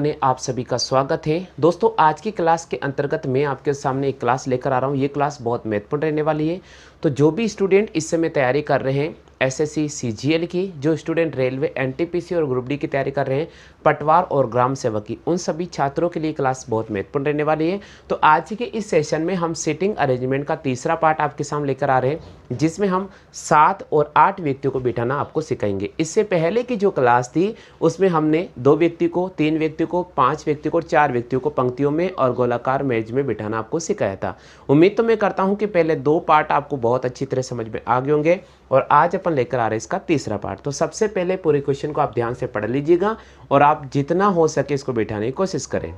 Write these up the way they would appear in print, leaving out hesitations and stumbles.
में आप सभी का स्वागत है। दोस्तों, आज की क्लास के अंतर्गत मैं आपके सामने एक क्लास लेकर आ रहा हूँ। ये क्लास बहुत महत्वपूर्ण रहने वाली है। तो जो भी स्टूडेंट इस समय तैयारी कर रहे हैं एसएससी सीजीएल की, जो स्टूडेंट रेलवे एनटीपीसी और ग्रुप डी की तैयारी कर रहे हैं, पटवार और ग्राम सेवक की, उन सभी छात्रों के लिए क्लास बहुत महत्वपूर्ण रहने वाली है। तो आज के इस सेशन में हम सीटिंग अरेंजमेंट का तीसरा पार्ट आपके सामने लेकर आ रहे हैं, जिसमें हम 7 और 8 व्यक्तियों को बिठाना आपको सिखाएंगे। इससे पहले की जो क्लास थी उसमें हमने 2 व्यक्ति को, 3 व्यक्ति को, 5 व्यक्ति को और 4 व्यक्तियों को पंक्तियों में और गोलाकार मेज में बिठाना आपको सिखाया था। उम्मीद तो मैं करता हूं कि पहले 2 पार्ट आपको बहुत अच्छी तरह समझ में आ गए होंगे और आज अपन लेकर आ रहे हैं इसका तीसरा पार्ट। तो सबसे पहले पूरे क्वेश्चन को आप ध्यान से पढ़ लीजिएगा और आप जितना हो सके इसको बिठाने की कोशिश करें।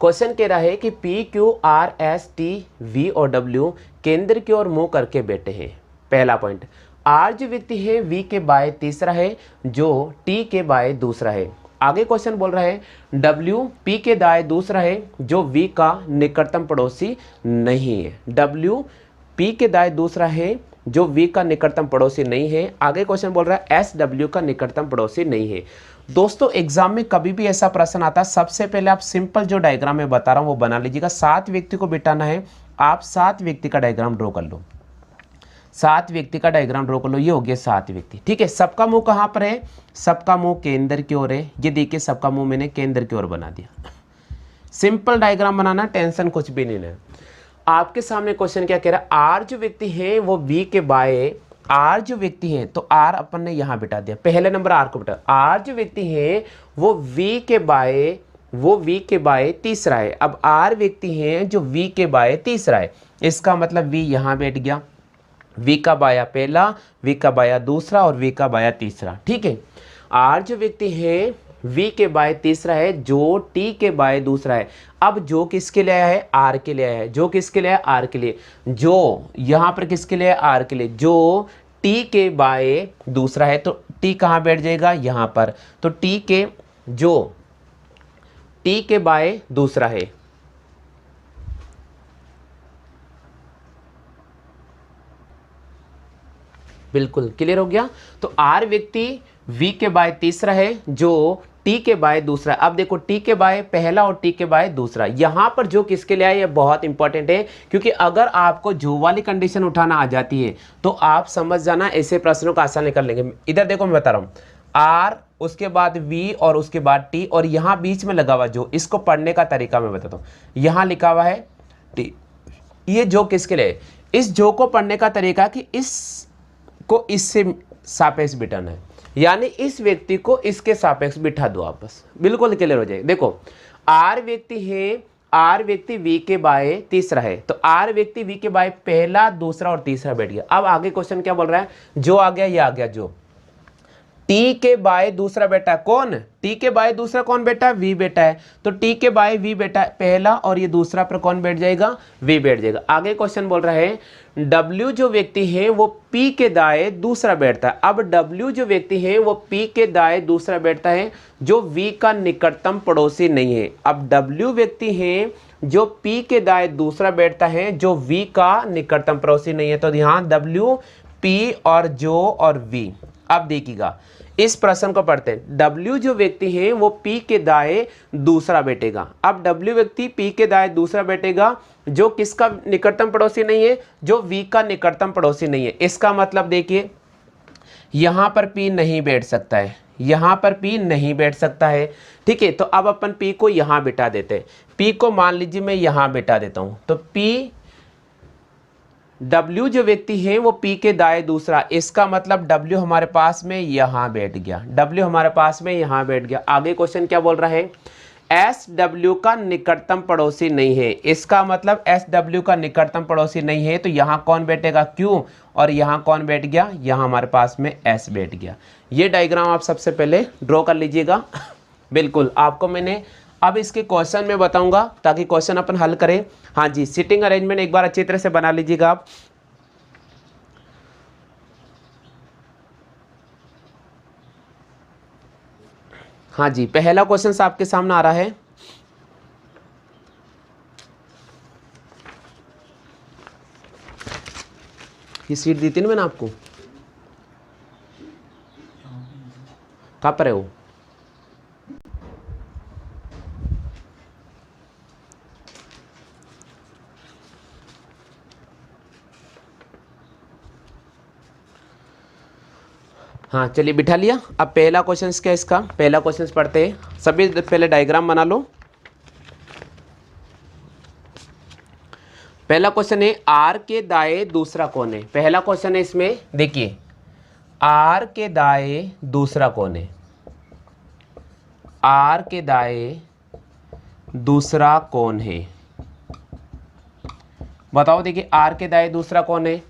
क्वेश्चन कह रहा है कि P Q R S T V और डब्ल्यू केंद्र की ओर मुंह करके बैठे हैं। पहला पॉइंट, आर जो व्यक्ति है वी के बाय तीसरा है, जो टी के बाय दूसरा है। आगे क्वेश्चन बोल रहा है डब्ल्यू पी के दाएं दूसरा है, जो वी का निकटतम पड़ोसी नहीं है। डब्ल्यू पी के दाएं दूसरा है, जो वी का निकटतम पड़ोसी नहीं है। आगे क्वेश्चन बोल रहा है एस डब्ल्यू का निकटतम पड़ोसी नहीं है। दोस्तों, एग्जाम में कभी भी ऐसा प्रश्न आता है, सबसे पहले आप सिंपल जो डायग्राम मैं बता रहा हूं वो बना लीजिएगा। 7 व्यक्ति को बिठाना है, आप 7 व्यक्ति का डायग्राम ड्रॉ कर लो। 7 व्यक्ति का डायग्राम ड्रॉ कर लो। ये हो गया 7 व्यक्ति, ठीक है। सबका मुंह कहां पर है? सबका मुंह केंद्र की ओर है। ये देखिए, सबका मुंह मैंने केंद्र की ओर बना दिया। सिंपल डायग्राम बनाना, टेंशन कुछ भी नहीं है। आपके सामने क्वेश्चन क्या कह रहा है? आर जो व्यक्ति है वो वी के बाय, आर जो व्यक्ति है तो आर अपन ने यहां बिठा दिया, पहले नंबर आर को बिठा। आर जो व्यक्ति है वो वी के बाय तीसरा है। अब आर व्यक्ति है जो वी के बाय तीसरा है, इसका मतलब वी यहां बैठ गया। वी का बाया पहला, वी का बाया दूसरा और वी का बाया तीसरा, ठीक है। आर जो व्यक्ति है वी के बाय तीसरा है, जो टी के बाय दूसरा है। अब जो किसके लिए आया है? आर के लिए आया है। जो किसके लिए? आर के लिए। जो यहां पर किसके लिए? आर के लिए। जो टी के बाय दूसरा है, तो टी कहां बैठ जाएगा? यहां पर। तो जो टी के बाय दूसरा है, बिल्कुल क्लियर हो गया। तो आर व्यक्ति वी के बाय तीसरा है, जो टी के बाय दूसरा। अब देखो, टी के बाय पहला और टी के बाय दूसरा। यहां पर जो किसके लिए आए ये बहुत इंपॉर्टेंट है, क्योंकि अगर आपको जो वाली कंडीशन उठाना आ जाती है तो आप समझ जाना ऐसे प्रश्नों का आसानी कर लेंगे। इधर देखो, मैं बता रहा हूं, आर उसके बाद वी और उसके बाद टी, और यहां बीच में लगा हुआ जो, इसको पढ़ने का तरीका मैं बताता हूं। यहां लिखा हुआ है टी, ये जो किसके लिए? इस जो को पढ़ने का तरीका कि इस को इससे सापेक्ष बिठाना है, यानी इस व्यक्ति को इसके सापेक्ष बिठा दो आप, बस बिल्कुल क्लियर हो जाएगा। देखो, आर व्यक्ति है, आर व्यक्ति वी के बाय तीसरा है, तो आर व्यक्ति वी के बाय पहला, दूसरा और तीसरा बैठ गया। अब आगे क्वेश्चन क्या बोल रहा है? जो आ गया, ये आ गया। जो टी के बाय दूसरा बेटा कौन? टी के बाय दूसरा कौन बेटा? वी बेटा है। तो टी के बाय वी बेटा पहला, और ये दूसरा पर कौन बैठ जाएगा? वी बैठ जाएगा। आगे क्वेश्चन बोल रहा है डब्ल्यू जो व्यक्ति है वो पी के दाएं दूसरा बैठता है। अब डब्ल्यू जो व्यक्ति है वो पी के दाएं दूसरा बैठता है, जो वी का निकटतम पड़ोसी नहीं है। अब डब्ल्यू व्यक्ति है जो पी के दाएं दूसरा बैठता है, जो वी का निकटतम पड़ोसी नहीं है। तो यहां डब्ल्यू, पी और जो और वी। अब देखिएगा, इस प्रश्न को पढ़ते हैं। डब्ल्यू जो व्यक्ति है वो पी के दाएं दूसरा बैठेगा। अब डब्ल्यू व्यक्ति पी के दाएं दूसरा बैठेगा, जो किसका निकटतम पड़ोसी नहीं है? जो वी का निकटतम पड़ोसी नहीं है। इसका मतलब देखिए, यहां पर पी नहीं बैठ सकता है, यहां पर पी नहीं बैठ सकता है, ठीक है। तो अब अपन पी को यहां बिठा देते हैं। पी को मान लीजिए मैं यहां बिठा देता हूं, तो पी W जो व्यक्ति है वो P के दाएं दूसरा, इसका मतलब W हमारे पास में यहां बैठ गया। W हमारे पास में यहां बैठ गया। आगे क्वेश्चन क्या बोल रहा है? SW का निकटतम पड़ोसी नहीं है, इसका मतलब SW का निकटतम पड़ोसी नहीं है, तो यहां कौन बैठेगा? Q, और यहां कौन बैठ गया? यहां हमारे पास में S बैठ गया। ये डायग्राम आप सबसे पहले ड्रॉ कर लीजिएगा। बिल्कुल, आपको मैंने अब इसके क्वेश्चन में बताऊंगा ताकि क्वेश्चन अपन हल करें। हाँ जी, सीटिंग अरेंजमेंट एक बार अच्छी तरह से बना लीजिएगा आप। हाँ जी, पहला क्वेश्चन आपके सामने आ रहा है। ये सीट दी थी ना मैंने आपको, कहाँ पर है वो? हाँ चलिए बिठा लिया। अब पहला क्वेश्चन क्या है इसका, पहला क्वेश्चन पढ़ते हैं। सभी पहले डायग्राम बना लो। पहला क्वेश्चन है आर के दाएं दूसरा कौन है। पहला क्वेश्चन है इसमें, देखिए आर के दाएं दूसरा कौन है। आर के दाएं दूसरा कौन है, बताओ। देखिए आर के दाएं दूसरा कौन है।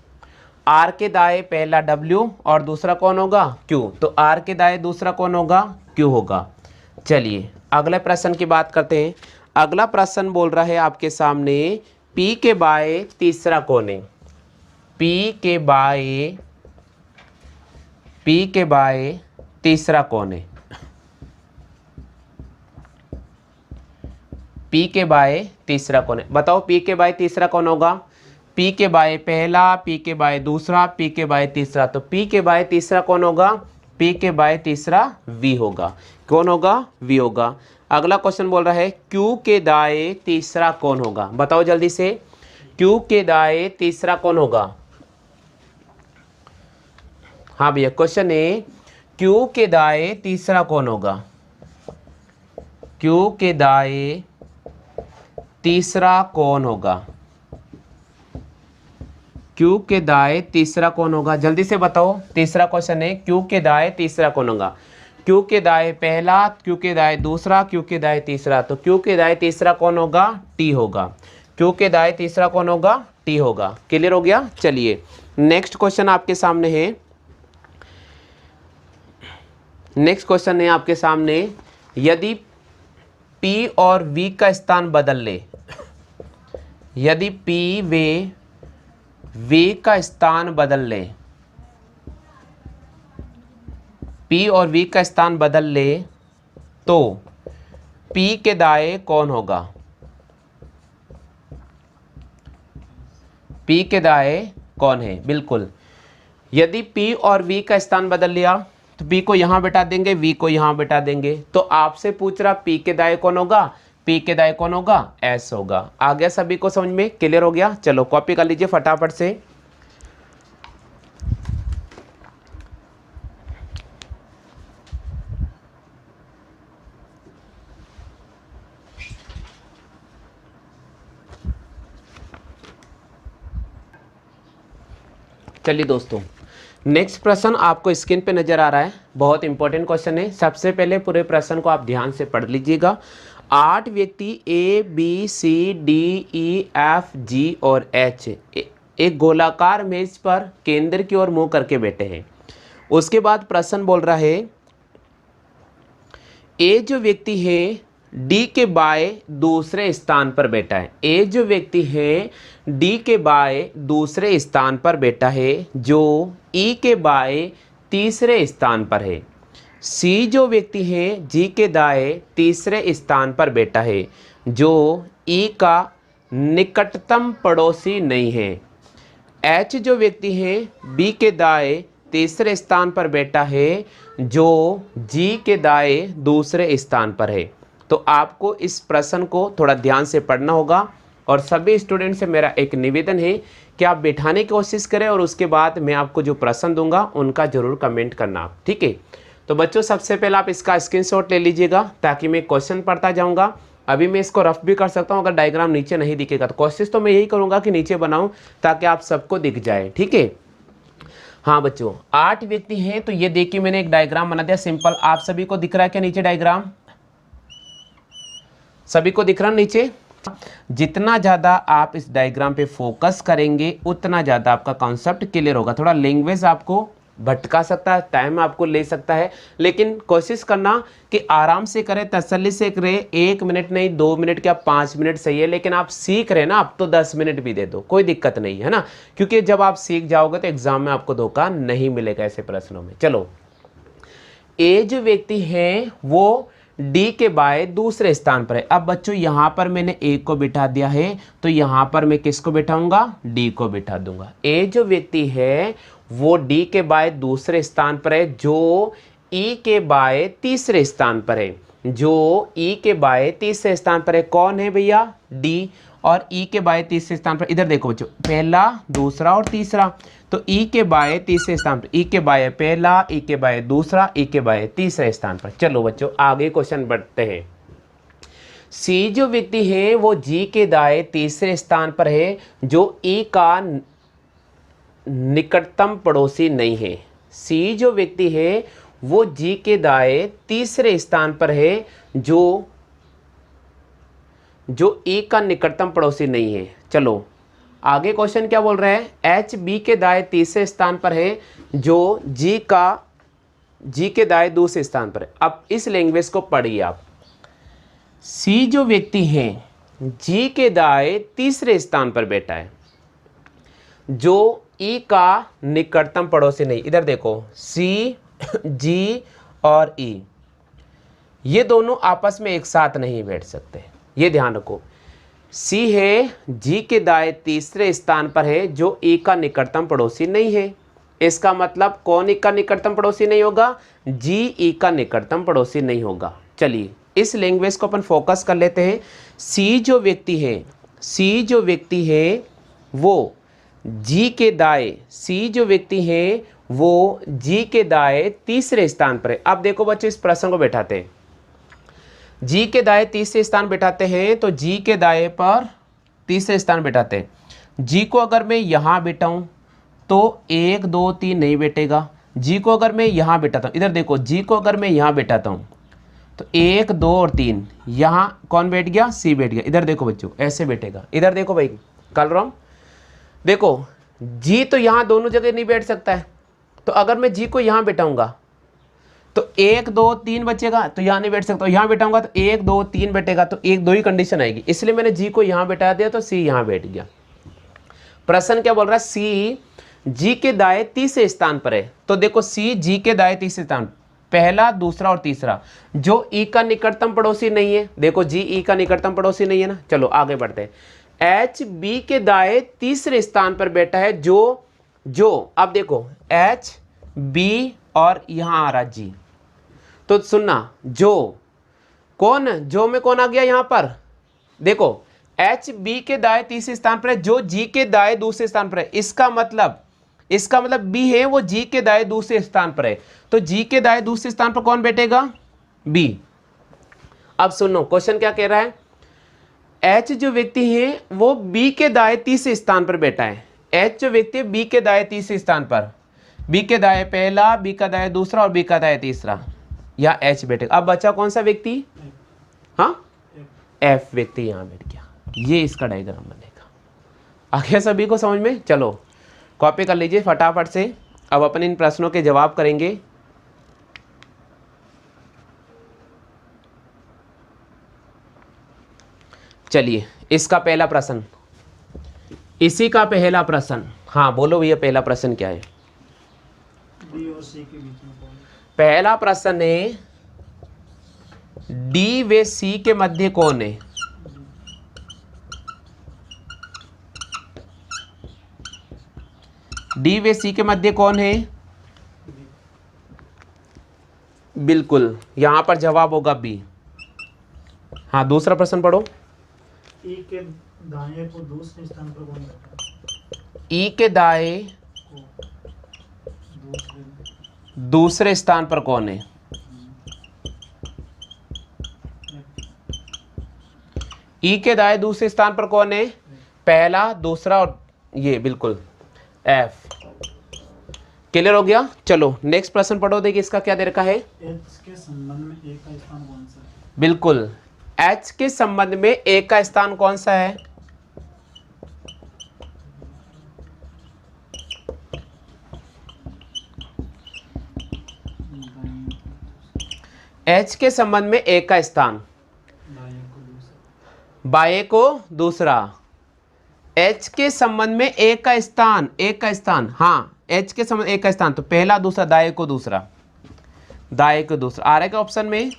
आर के दाएं पहला W और दूसरा कौन होगा Q, तो आर के दाएं दूसरा कौन होगा Q होगा। चलिए अगले प्रश्न की बात करते हैं। अगला प्रश्न बोल रहा है आपके सामने P के बाएं तीसरा कौन है। P के बाएं तीसरा कौन है। P के बाएं तीसरा कौन है, बताओ। P के बाएं तीसरा कौन होगा। P के बाएं पहला, P के बाएं दूसरा, P के बाएं तीसरा, तो P के बाएं तीसरा कौन होगा। P के बाएं तीसरा V होगा। कौन होगा, V होगा। अगला क्वेश्चन बोल रहा है Q के दाएं तीसरा कौन होगा, बताओ जल्दी से। Q के दाएं तीसरा कौन होगा। हाँ भैया क्वेश्चन है Q के दाएं तीसरा कौन होगा। Q के दाएं तीसरा कौन होगा। Q के दाएं तीसरा कौन होगा, जल्दी से बताओ। तीसरा क्वेश्चन है Q के दाएं तीसरा कौन होगा। Q के दाएं पहला, Q के दाएं दूसरा, Q के दाएं तीसरा, तो Q के दाएं तीसरा कौन होगा, T होगा। Q के दाएं तीसरा कौन होगा, T होगा। क्लियर हो गया। चलिए नेक्स्ट क्वेश्चन आपके सामने है। नेक्स्ट क्वेश्चन है आपके सामने, यदि P और V का स्थान बदल ले, यदि P व V का स्थान बदल ले, P और V का स्थान बदल ले, तो P के दाएं कौन होगा। P के दाएं कौन है, बिल्कुल। यदि P और V का स्थान बदल लिया तो P को यहां बैठा देंगे, V को यहां बैठा देंगे, तो आपसे पूछ रहा P के दाएं कौन होगा। P के दाएं कौन होगा, S होगा। आ गया सभी को समझ में, क्लियर हो गया। चलो कॉपी कर लीजिए फटाफट से। चलिए दोस्तों, नेक्स्ट प्रश्न आपको स्क्रीन पे नजर आ रहा है, बहुत इंपॉर्टेंट क्वेश्चन है। सबसे पहले पूरे प्रश्न को आप ध्यान से पढ़ लीजिएगा। 8 व्यक्ति A B C D E F G और H एक गोलाकार मेज पर केंद्र की ओर मुंह करके बैठे हैं। उसके बाद प्रश्न बोल रहा है A जो व्यक्ति है D के बाएं दूसरे स्थान पर बैठा है। A जो व्यक्ति है D के बाएं दूसरे स्थान पर बैठा है, जो E के बाएं तीसरे स्थान पर है। C जो व्यक्ति है G के दाएं तीसरे स्थान पर बैठा है, जो E का निकटतम पड़ोसी नहीं है। H जो व्यक्ति है B के दाएं तीसरे स्थान पर बैठा है, जो G के दाएं दूसरे स्थान पर है। तो आपको इस प्रश्न को थोड़ा ध्यान से पढ़ना होगा, और सभी स्टूडेंट से मेरा एक निवेदन है कि आप बिठाने की कोशिश करें, और उसके बाद मैं आपको जो प्रश्न दूंगा उनका जरूर कमेंट करना, ठीक है। तो बच्चों सबसे पहले आप इसका स्क्रीनशॉट ले लीजिएगा, ताकि मैं क्वेश्चन पढ़ता जाऊंगा। अभी मैं इसको रफ भी कर सकता हूं, अगर डायग्राम नीचे नहीं दिखेगा तो कोशिश तो मैं यही करूंगा कि नीचे बनाऊं, ताकि आप सबको दिख जाए, ठीक है। हाँ बच्चों 8 व्यक्ति हैं, तो ये देखिए मैंने एक डायग्राम बना दिया सिंपल। आप सभी को दिख रहा है क्या नीचे डायग्राम, सभी को दिख रहा है नीचे। जितना ज़्यादा आप इस डायग्राम पे फोकस करेंगे उतना ज़्यादा आपका कॉन्सेप्ट क्लियर होगा। थोड़ा लैंग्वेज आपको भटका सकता है, टाइम आपको ले सकता है, लेकिन कोशिश करना कि आराम से करें, तसल्ली से करें। 1 मिनट नहीं, 2 मिनट क्या 5 मिनट सही है, लेकिन आप सीख रहे हैं ना, आप तो 10 मिनट भी दे दो, कोई दिक्कत नहीं है ना, क्योंकि जब आप सीख जाओगे तो एग्जाम में आपको धोखा नहीं मिलेगा ऐसे प्रश्नों में। चलो ए जो व्यक्ति है वो डी के बाएं दूसरे स्थान पर है। अब बच्चों यहाँ पर मैंने ए को बिठा दिया है, तो यहाँ पर मैं किसको बिठाऊंगा, डी को बिठा दूंगा। ए जो व्यक्ति है वो डी के बाएं दूसरे स्थान पर है, जो ई के बाएं तीसरे स्थान पर है, जो ई के बाएं तीसरे स्थान पर है। कौन है भैया, डी। और ई के बाय तीसरे स्थान पर, इधर देखो बच्चों, पहला दूसरा और तीसरा, तो ई के बाय तीसरे स्थान पर, ई के बाय पहला, ई के बाय दूसरा, ई के बाय तीसरे स्थान पर। चलो बच्चों आगे क्वेश्चन बढ़ते हैं। सी जो व्यक्ति है वो जी के दाएं तीसरे स्थान पर है जो ई का निकटतम पड़ोसी नहीं है। सी जो व्यक्ति है वो जी के दाएं तीसरे स्थान पर है जो ई का निकटतम पड़ोसी नहीं है। चलो आगे क्वेश्चन क्या बोल रहे हैं, एच बी के दाएं तीसरे स्थान पर है जो जी के दाएं दूसरे स्थान पर है। अब इस लैंग्वेज को पढ़िए आप। सी जो व्यक्ति है जी के दाएं तीसरे स्थान पर बैठा है जो ई का निकटतम पड़ोसी नहीं। इधर देखो, सी, जी और ई ये दोनों आपस में एक साथ नहीं बैठ सकते, ये ध्यान रखो। सी है जी के दाएं तीसरे स्थान पर है जो ई का निकटतम पड़ोसी नहीं है। इसका मतलब कौन ई का निकटतम पड़ोसी नहीं होगा, जी ई का निकटतम पड़ोसी नहीं होगा। चलिए इस लैंग्वेज को अपन फोकस कर लेते हैं। सी जो व्यक्ति है वो जी के दाएं, सी जो व्यक्ति है वो जी के दाएं तीसरे स्थान पर है। अब देखो बच्चे इस प्रश्न को बैठाते हैं, जी के दाएं तीसरे स्थान बैठाते हैं, तो जी के दाएं पर तीसरे स्थान बैठाते हैं। जी को अगर मैं यहाँ बैठाऊं तो 1 2 3 नहीं बैठेगा। जी को अगर मैं यहाँ बैठाता हूँ, इधर देखो, जी को अगर मैं यहाँ बैठाता हूँ तो 1 2 और 3, यहाँ कौन बैठ गया, सी बैठ गया। इधर देखो बच्चों ऐसे बैठेगा। इधर देखो भाई कलरम, देखो जी तो यहाँ दोनों जगह नहीं बैठ सकता है, तो अगर मैं जी को यहाँ बैठाऊंगा तो 1 2 3 बचेगा, तो यहाँ नहीं बैठ सकता। यहाँ बैठाऊंगा तो 1 2 3 बैठेगा, तो 1 2 ही कंडीशन आएगी, इसलिए मैंने जी को यहाँ बैठा दिया तो सी यहाँ बैठ गया। प्रश्न क्या बोल रहा है, सी जी के दाएं तीसरे स्थान पर है। तो देखो सी जी के दाएं तीसरे स्थान, पहला दूसरा और तीसरा, जो ई का निकटतम पड़ोसी नहीं है। देखो जी ई का निकटतम पड़ोसी नहीं है ना। चलो आगे बढ़ते हैं। एच बी के दाएं तीसरे स्थान पर बैठा है जो अब देखो एच बी और यहां आ रहा जी, तो सुनना, जो में कौन आ गया यहां पर, देखो एच बी के दाएं तीसरे स्थान पर है जो जी के दाएं दूसरे स्थान पर है। इसका मतलब बी है वो जी के दाएं दूसरे स्थान पर है, तो जी के दाएं दूसरे स्थान पर कौन बैठेगा, बी। अब सुनो क्वेश्चन क्या कह रहा है, एच जो व्यक्ति है वो बी के दाएं तीसरे स्थान पर बैठा है। एच जो व्यक्ति है बी के दाएं तीसरे स्थान पर, बी के दाएं पहला, बी का दाएं दूसरा और बी का दाएं तीसरा, या एच बैठेगा। अब बचा कौन सा व्यक्ति, हाँ एफ व्यक्ति यहाँ बैठ गया। ये इसका डायग्राम बनेगा। आ गया सभी को समझ में। चलो कॉपी कर लीजिए फटाफट से। अब अपन इन प्रश्नों के जवाब करेंगे। चलिए इसका पहला प्रश्न, इसी का पहला प्रश्न, हाँ बोलो भैया पहला प्रश्न क्या है। डी और सी के बीच में कौन है? पहला प्रश्न है डी व सी के मध्य कौन है। डी व सी के मध्य कौन है, बिल्कुल यहां पर जवाब होगा बी। हाँ दूसरा प्रश्न पढ़ो। ई के दाएं को दूसरे स्थान पर कौन बैठा है? ई के दाएं को दूसरे स्थान पर कौन है, ई के दाएं दूसरे स्थान पर कौन है, पहला दूसरा और ये बिल्कुल एफ। क्लियर हो गया। चलो नेक्स्ट प्रश्न पढ़ो, देखिए इसका क्या दे रखा है। एच के संबंध में ए का स्थान कौन सा है? बिल्कुल एच के संबंध में ए का स्थान कौन सा है, एच के संबंध में ए का स्थान, बाएं को दूसरा। एच के संबंध में ए का स्थान, हाँ एच के संबंध ए का स्थान, तो पहला दूसरा, दाएं को दूसरा, दाएं को दूसरा आ रहा है क्या ऑप्शन में,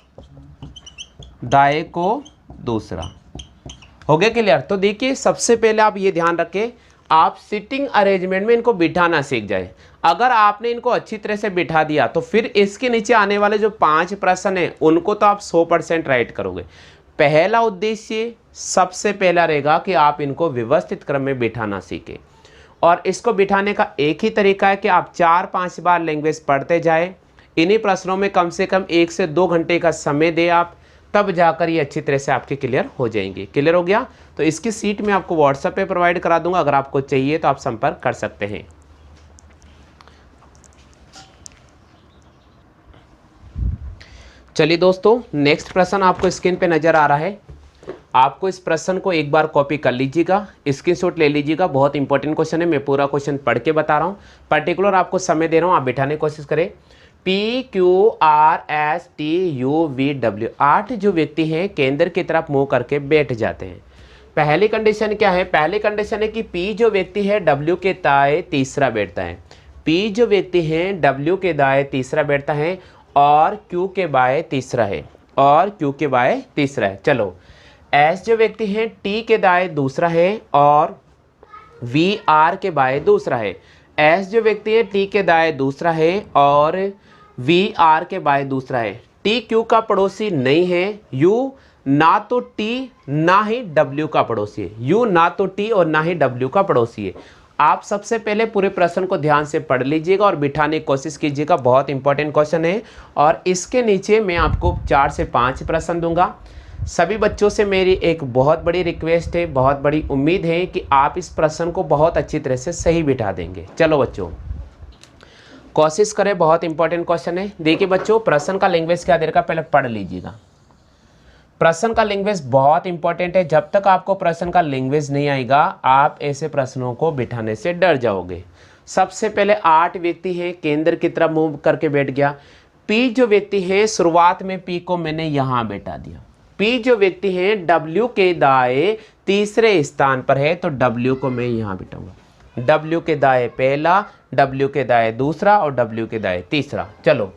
दाएं को दूसरा। हो गया क्लियर। तो देखिए सबसे पहले आप ये ध्यान रखें, आप सिटिंग अरेंजमेंट में इनको बिठाना सीख जाए। अगर आपने इनको अच्छी तरह से बिठा दिया तो फिर इसके नीचे आने वाले जो 5 प्रश्न हैं उनको तो आप 100% राइट करोगे। पहला उद्देश्य सबसे पहला रहेगा कि आप इनको व्यवस्थित क्रम में बिठाना सीखें, और इसको बिठाने का एक ही तरीका है कि आप 4-5 बार लैंग्वेज पढ़ते जाएं। इन्हीं प्रश्नों में कम से कम 1 से 2 घंटे का समय दें आप, तब जाकर ये अच्छी तरह से आपके क्लियर हो जाएंगे। क्लियर हो गया? तो इसकी सीट मैं आपको व्हाट्सएप पे प्रोवाइड करा दूंगा, अगर आपको चाहिए तो आप संपर्क कर सकते हैं। चलिए दोस्तों, नेक्स्ट प्रश्न आपको स्क्रीन पे नजर आ रहा है। आपको इस प्रश्न को एक बार कॉपी कर लीजिएगा, स्क्रीनशॉट ले लीजिएगा। बहुत इंपॉर्टेंट क्वेश्चन है, मैं पूरा क्वेश्चन पढ़ के बता रहा हूँ, पर्टिकुलर आपको समय दे रहा हूँ, आप बिठाने की कोशिश करें। PQRSTUVW 8 जो व्यक्ति हैं केंद्र की तरफ मुंह करके बैठ जाते हैं। पहली कंडीशन क्या है? पहली कंडीशन है कि P जो व्यक्ति है W के दाएं तीसरा बैठता है। P जो व्यक्ति है W के दाएं तीसरा बैठता है और Q के बाएं तीसरा है, और Q के बाएं तीसरा है। चलो, S जो व्यक्ति है T के दाएं दूसरा है और VR के बाएं दूसरा है। S जो व्यक्ति है T के दाएं दूसरा है और VR के बाएं दूसरा है। T Q का पड़ोसी नहीं है। U ना तो T ना ही W का पड़ोसी है। U ना तो T और ना ही W का पड़ोसी है। आप सबसे पहले पूरे प्रश्न को ध्यान से पढ़ लीजिएगा और बिठाने की कोशिश कीजिएगा, बहुत इंपॉर्टेंट क्वेश्चन है। और इसके नीचे मैं आपको 4 से 5 प्रश्न दूंगा। सभी बच्चों से मेरी एक बहुत बड़ी रिक्वेस्ट है, बहुत बड़ी उम्मीद है कि आप इस प्रश्न को बहुत अच्छी तरह से सही बिठा देंगे। चलो बच्चों, कोशिश करें, बहुत इंपॉर्टेंट क्वेश्चन है। देखिए बच्चों, प्रश्न का लैंग्वेज क्या दे रखा, पहले पढ़ लीजिएगा। प्रश्न का लैंग्वेज बहुत इंपॉर्टेंट है। जब तक आपको प्रश्न का लैंग्वेज नहीं आएगा, आप ऐसे प्रश्नों को बिठाने से डर जाओगे। सबसे पहले 8 व्यक्ति हैं, केंद्र की तरफ मूव करके बैठ गया। P जो व्यक्ति है, शुरुआत में P को मैंने यहाँ बैठा दिया। P जो व्यक्ति है W के दाएं तीसरे स्थान पर है, तो W को मैं यहाँ बिठाऊंगा। W के दाएं पहला, W के दाएं दूसरा और W के दाएं तीसरा। चलो,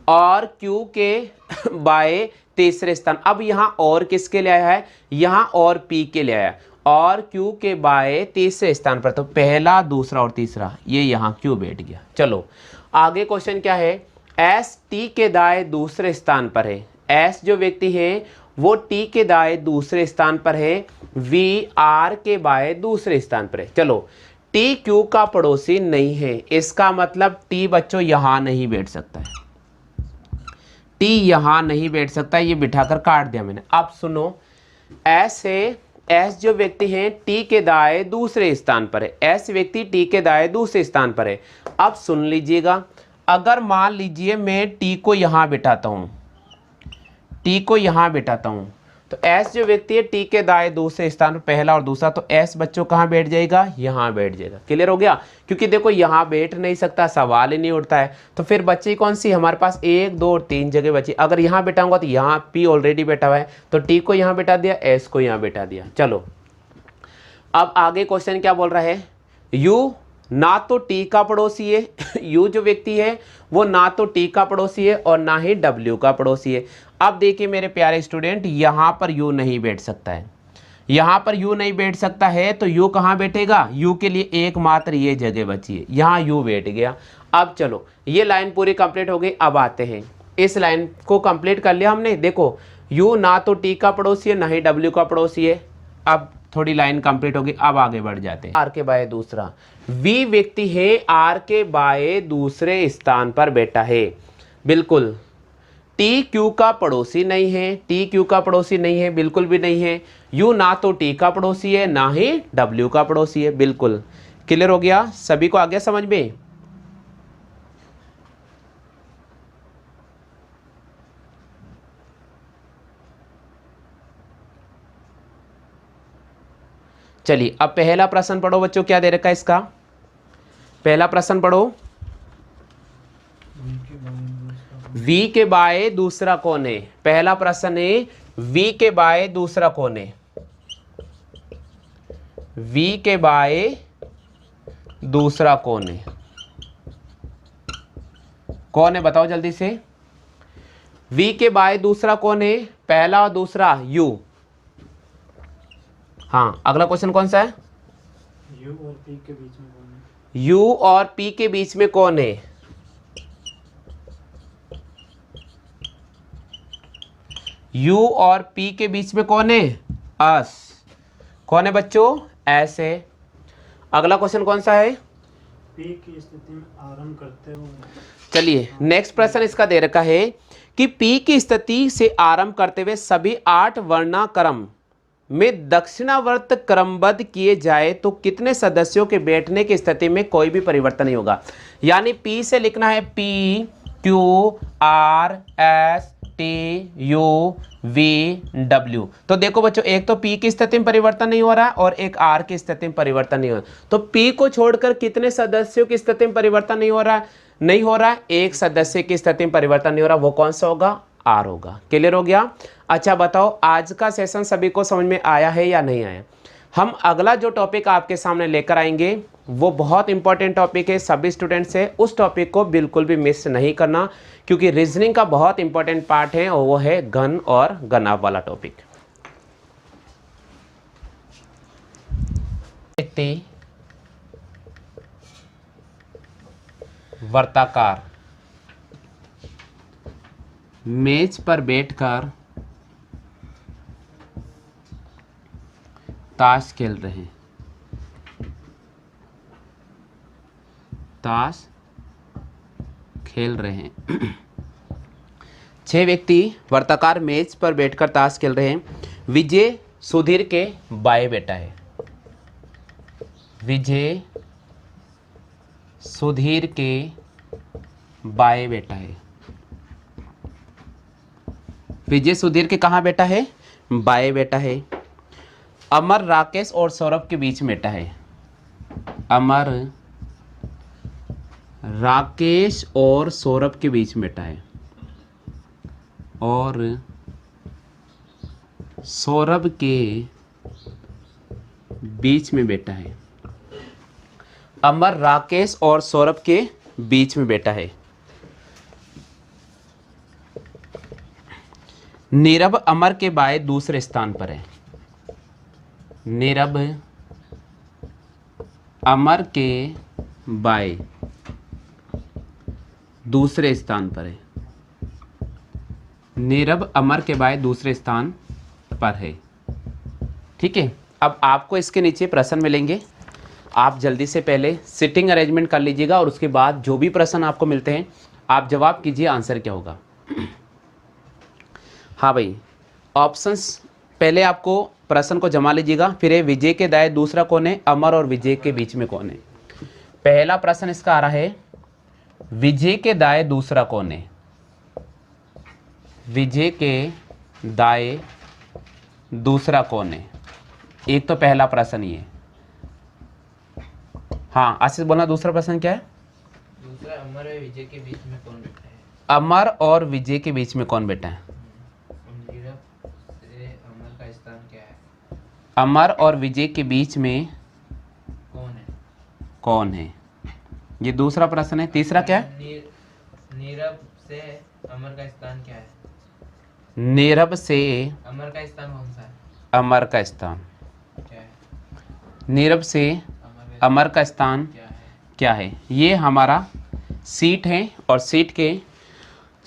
और Q के बाएं तीसरे स्थान। अब यहाँ और किसके लिए आया है? यहाँ और P के लिए आया, और Q के बाएं तीसरे स्थान पर, तो पहला, दूसरा और तीसरा, ये यहाँ Q बैठ गया। चलो, आगे क्वेश्चन क्या है? S T के दाएं दूसरे स्थान पर है। S जो व्यक्ति है वो T के दाएं दूसरे स्थान पर है, V R के बाएं दूसरे स्थान पर है। चलो, T Q का पड़ोसी नहीं है, इसका मतलब T बच्चों यहाँ नहीं बैठ सकता है। T यहाँ नहीं बैठ सकता, ये बिठाकर काट दिया मैंने। अब सुनो, S है, S जो व्यक्ति है T के दाएं दूसरे स्थान पर है। S व्यक्ति T के दाएं दूसरे स्थान पर है। अब सुन लीजिएगा, अगर मान लीजिए मैं T को यहाँ बिठाता हूँ, T को यहाँ बिठाता हूँ, तो S जो व्यक्ति है T के दाएं दूसरे स्थान पर, पहला और दूसरा, तो S बच्चों कहाँ बैठ जाएगा? यहाँ बैठ जाएगा। क्लियर हो गया? क्योंकि देखो यहाँ बैठ नहीं सकता, सवाल ही नहीं उठता है। तो फिर बच्चे कौन सी हमारे पास 1, 2 और 3 जगह बची। अगर यहाँ बैठाऊंगा तो यहाँ P ऑलरेडी बैठा हुआ है, तो T को यहाँ बैठा दिया, S को यहाँ बैठा दिया। चलो, अब आगे क्वेश्चन क्या बोल रहा है? U ना तो T का पड़ोसी है U जो व्यक्ति है वो ना तो T का पड़ोसी है और ना ही W का पड़ोसी है। अब देखिए मेरे प्यारे स्टूडेंट, यहाँ पर U नहीं बैठ सकता है। यहाँ पर U नहीं बैठ सकता है, तो U कहाँ बैठेगा? U के लिए एकमात्र ये जगह बची है, यहाँ U बैठ गया। अब चलो, ये लाइन पूरी कंप्लीट हो गई। अब आते हैं, इस लाइन को कंप्लीट कर लिया हमने। देखो, U ना तो T का पड़ोसी है ना ही W का पड़ोसी है। अब थोड़ी लाइन कंप्लीट होगी, अब आगे बढ़ जाते हैं। R के बाएं दूसरा, V व्यक्ति है R के बाएं दूसरे स्थान पर बैठा है। बिल्कुल, T Q का पड़ोसी नहीं है, T Q का पड़ोसी नहीं है, बिल्कुल भी नहीं है। U ना तो T का पड़ोसी है ना ही W का पड़ोसी है। बिल्कुल क्लियर हो गया? सभी को आ गया समझ में? चलिए, अब पहला प्रश्न पढ़ो बच्चों, क्या दे रखा है इसका? पहला प्रश्न पढ़ो। V के बाएं दूसरा कौन है? पहला प्रश्न है, V के बाएं दूसरा कौन है? V के बाएं दूसरा कौन है? कौन है बताओ जल्दी से। V के बाएं दूसरा कौन है? पहला और दूसरा U। हाँ, अगला क्वेश्चन कौन सा है? U और P के बीच में कौन है? U और P के बीच में कौन है? U और P के बीच में कौन है? S। कौन है बच्चों? S है। अगला क्वेश्चन कौन सा है? P की स्थिति में आरंभ करते हुए। चलिए नेक्स्ट प्रश्न इसका दे रखा है कि P की स्थिति से आरंभ करते हुए सभी 8 वर्णाक्रम में दक्षिणावर्त क्रमबद्ध किए जाए तो कितने सदस्यों के बैठने की स्थिति में कोई भी परिवर्तन नहीं होगा। यानी P से लिखना है P Q R S T U V W। तो देखो बच्चों, एक तो P की स्थिति में परिवर्तन नहीं हो रहा और एक R की स्थिति में परिवर्तन नहीं हो रहा। तो P को छोड़कर कितने सदस्यों की स्थिति में परिवर्तन नहीं हो रहा? नहीं हो रहा। एक सदस्य की स्थिति में परिवर्तन नहीं हो रहा, वो कौन सा होगा? R होगा। क्लियर हो गया? अच्छा बताओ, आज का सेशन सभी को समझ में आया है या नहीं आया? हम अगला जो टॉपिक आपके सामने लेकर आएंगे वो बहुत इंपॉर्टेंट टॉपिक है सभी स्टूडेंट्स से। उस टॉपिक को बिल्कुल भी मिस नहीं करना, क्योंकि रीजनिंग का बहुत इंपॉर्टेंट पार्ट है और वो है घन और घनाभ वाला टॉपिक। वर्ताकार मेज पर बैठकर ताश खेल रहे हैं। ताश खेल रहे हैं। 6 व्यक्ति वर्ताकार मेज पर बैठकर ताश खेल रहे हैं। विजय सुधीर के बाएं बेटा है। विजय सुधीर के बाएं बेटा है। विजय सुधीर के कहाँ बेटा है? बाएं बेटा है। अमर राकेश और सौरभ के बीच में बेटा है। अमर राकेश और सौरभ के बीच में बेटा है। और सौरभ के बीच में बेटा है। अमर राकेश और सौरभ के बीच में बेटा है। नीरव अमर के बाएं दूसरे स्थान पर है। नीरव अमर के बाएं दूसरे स्थान पर है। नीरव अमर के बाएं दूसरे स्थान पर है। ठीक है, अब आपको इसके नीचे प्रश्न मिलेंगे। आप जल्दी से पहले सिटिंग अरेंजमेंट कर लीजिएगा और उसके बाद जो भी प्रश्न आपको मिलते हैं आप जवाब कीजिए, आंसर क्या होगा। हाँ भाई, ऑप्शंस पहले आपको प्रश्न को जमा लीजिएगा। फिर है विजय के दाएं दूसरा कौन है? अमर और विजय के बीच में कौन है? पहला प्रश्न इसका आ रहा है, विजय के दाएं दूसरा कौन है? विजय के दाएं दूसरा कौन है? एक तो पहला प्रश्न ये। हाँ आशीष बोलना, दूसरा प्रश्न क्या है? दूसरा, अमर और विजय के बीच में कौन बैठा है? अमर और विजय के बीच में कौन बैठा है? नीरव से अमर का स्थान क्या है? अमर और विजय के बीच में कौन है? कौन है? ये दूसरा प्रश्न है। तीसरा क्या है? नीरव से अमर का स्थान क्या है? नीरव से अमर का स्थान कौन सा है? अमर का स्थान क्या है? नीरव से अमर का स्थान क्या है? क्या है? ये हमारा सीट है और सीट के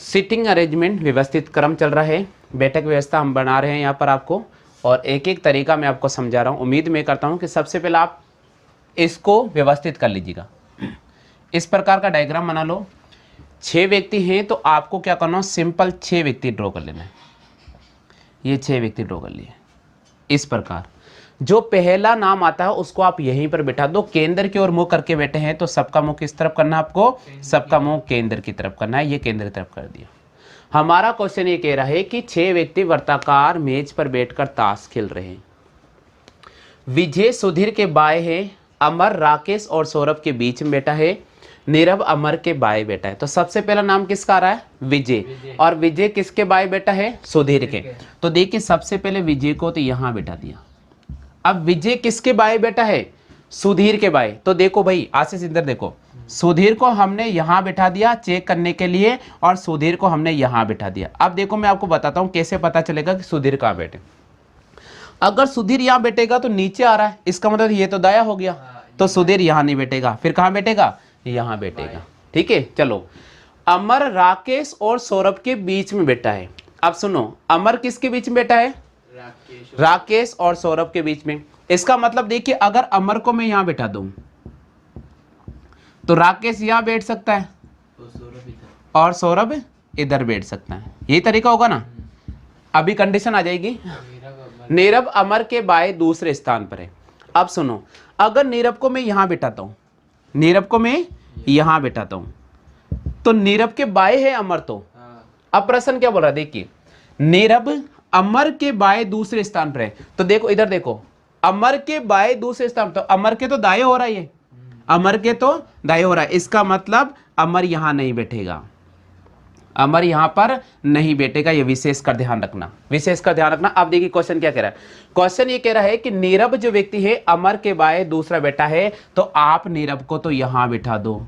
सिटिंग अरेंजमेंट व्यवस्थित क्रम चल रहा है। बैठक व्यवस्था हम बना रहे हैं यहाँ पर आपको, और एक एक तरीका मैं आपको समझा रहा हूँ। उम्मीद मैं करता हूँ कि सबसे पहले आप इसको व्यवस्थित कर लीजिएगा। इस प्रकार का डायग्राम बना लो। 6 व्यक्ति हैं तो आपको क्या करना है? सिंपल 6 व्यक्ति ड्रॉ कर लेना है। ये 6 व्यक्ति ड्रॉ कर लिए इस प्रकार। जो पहला नाम आता है उसको आप यहीं पर बैठा दो। केंद्र की ओर मुंह करके बैठे हैं तो सबका मुंह किस तरफ करना है आपको? सबका मुंह केंद्र की तरफ करना है। ये केंद्र की तरफ कर दिया। हमारा क्वेश्चन ये कह रहा है कि 6 व्यक्ति वर्ताकार मेज पर बैठकर ताश खेल रहे हैं। विजय सुधीर के बाएं है, अमर राकेश और सौरभ के बीच में बैठा है, नीरव अमर के बाएं बैठा है। तो सबसे पहला नाम किसका आ रहा है? विजय। और विजय किसके बाएं बैठा है? सुधीर के। तो देखिए सबसे पहले विजय को तो यहां बैठा दिया। अब विजय किसके बाएं बैठा है? सुधीर के बाएं। तो देखो भाई आशीष इधर देखो, सुधीर को हमने यहां बैठा दिया चेक करने के लिए और सुधीर को हमने यहां बैठा दिया। अब देखो मैं आपको बताता हूं कैसे पता चलेगा कि सुधीर कहां बैठे। अगर सुधीर यहां बैठेगा तो नीचे आ रहा है, इसका मतलब ये तो दाया हो गया। तो सुधीर यहां नहीं बैठेगा, फिर कहां बैठेगा? यहां बैठेगा। ठीक है, चलो। अमर राकेश और सौरभ के बीच में बैठा है। अब सुनो, अमर किसके बीच में बैठा है? राकेश राकेश और सौरभ के बीच में। इसका मतलब देखिए, अगर अमर को मैं यहां बैठा दूं तो राकेश यहां बैठ सकता है और सौरभ इधर। और सौरभ इधर बैठ सकता है। यही तरीका होगा ना? अभी कंडीशन आ जाएगी, नीरव अमर के बाएं दूसरे स्थान पर है। अब सुनो, अगर नीरव को मैं यहां बिठाता हूं, नीरव को मैं यहां बिठाता हूं तो नीरव के बाएं है अमर। तो हाँ। अब प्रश्न क्या बोल रहा है, देखिए, नीरव अमर के बाएं दूसरे स्थान पर है। तो देखो इधर देखो, अमर के बाएं दूसरे स्थान, तो अमर के तो दाएं हो रहा है, ये अमर के तो दाएं हो रहा है। इसका मतलब अमर यहां नहीं बैठेगा, अमर यहां पर नहीं बैठेगा। ये विशेष कर ध्यान रखना, विशेष कर ध्यान रखना। अब देखिए क्वेश्चन क्या कह रहा है। क्वेश्चन ये कह रहा है कि नीरव जो व्यक्ति है अमर के बाएं दूसरा बैठा है, तो आप नीरव को तो यहां बिठा दो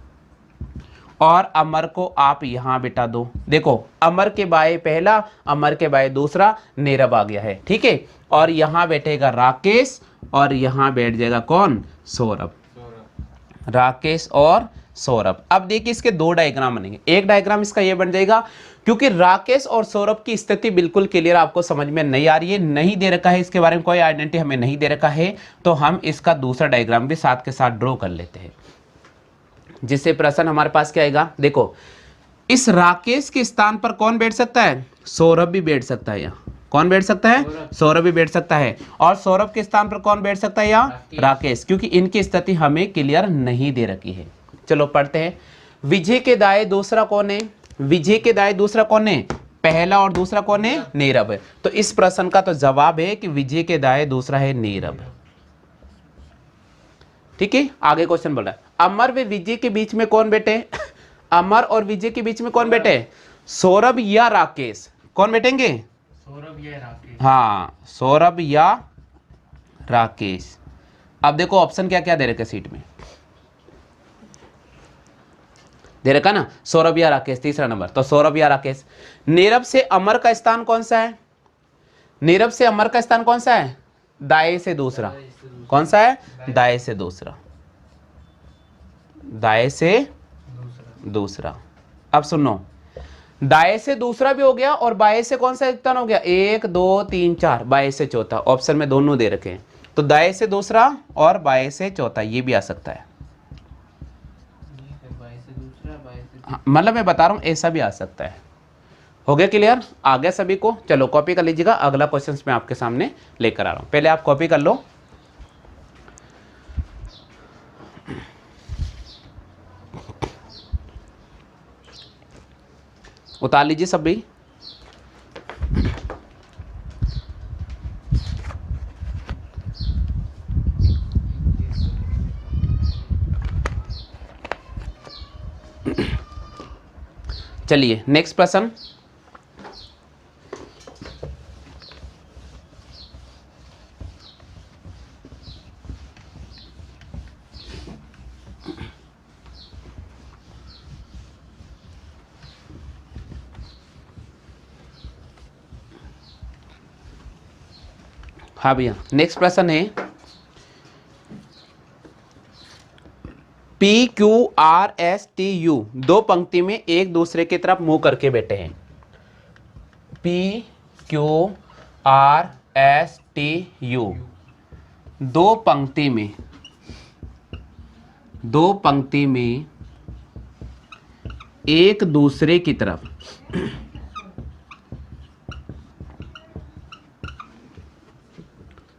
और अमर को आप यहां बिठा दो। देखो, अमर के बाएं पहला, अमर के बाएं दूसरा, नीरव आ गया है, ठीक है। और यहां बैठेगा राकेश और यहां बैठ जाएगा कौन? सौरभ। राकेश और सौरभ। अब देखिए इसके दो डायग्राम बनेंगे। एक डायग्राम इसका ये बन जाएगा, क्योंकि राकेश और सौरभ की स्थिति बिल्कुल क्लियर आपको समझ में नहीं आ रही है, नहीं दे रखा है, इसके बारे में कोई आइडेंटिटी हमें नहीं दे रखा है, तो हम इसका दूसरा डायग्राम भी साथ के साथ ड्रॉ कर लेते हैं, जिससे प्रश्न हमारे पास क्या आएगा। देखो, इस राकेश के स्थान पर कौन बैठ सकता है? सौरभ भी बैठ सकता है। यहाँ कौन बैठ सकता है? सौरभ भी बैठ सकता है। और सौरभ के स्थान पर कौन बैठ सकता है? यहाँ राकेश, क्योंकि इनकी स्थिति हमें क्लियर नहीं दे रखी है। चलो पढ़ते हैं। विजय के दाएं दूसरा कौन है? विजय के दाएं दूसरा कौन है? पहला और दूसरा कौन है? नीरव है। तो इस प्रश्न का तो जवाब है कि विजय के दाएं दूसरा है नीरव। ठीक है, आगे क्वेश्चन बोल रहा है, अमर व विजय के बीच में कौन बैठे? अमर और विजय के बीच में कौन बैठे? सौरभ या राकेश। कौन बैठेंगे? सौरभ या राकेश। हाँ, सौरभ या राकेश। अब देखो ऑप्शन क्या क्या दे रखे सीट में, दे रखा ना, सौरभ या राकेश, तीसरा नंबर, तो सौरभ या राकेश। नीरव से अमर का स्थान कौन सा है? नीरव से अमर का स्थान कौन सा है? दाएं से दूसरा। कौन सा है? दाएं से दूसरा, दाएं से दूसरा। अब सुनो, दाएं से दूसरा भी हो गया और बाएं से कौन सा स्थान हो गया? 1 2 3 4, बाएं से चौथा। ऑप्शन में दोनों दे रखे हैं, तो दाएं से दूसरा और बाएं से चौथा, ये भी आ सकता है। मतलब मैं बता रहा हूं ऐसा भी आ सकता है। हो गया क्लियर? आ गया सभी को? चलो कॉपी कर लीजिएगा, अगला क्वेश्चन मैं आपके सामने लेकर आ रहा हूं। पहले आप कॉपी कर लो। उतार लीजिए सभी। चलिए नेक्स्ट प्रश्न। हाँ भैया, नेक्स्ट प्रश्न है, P Q R S T U दो पंक्ति में एक दूसरे की तरफ मुंह करके बैठे हैं। P Q R S T U दो पंक्ति में एक दूसरे की तरफ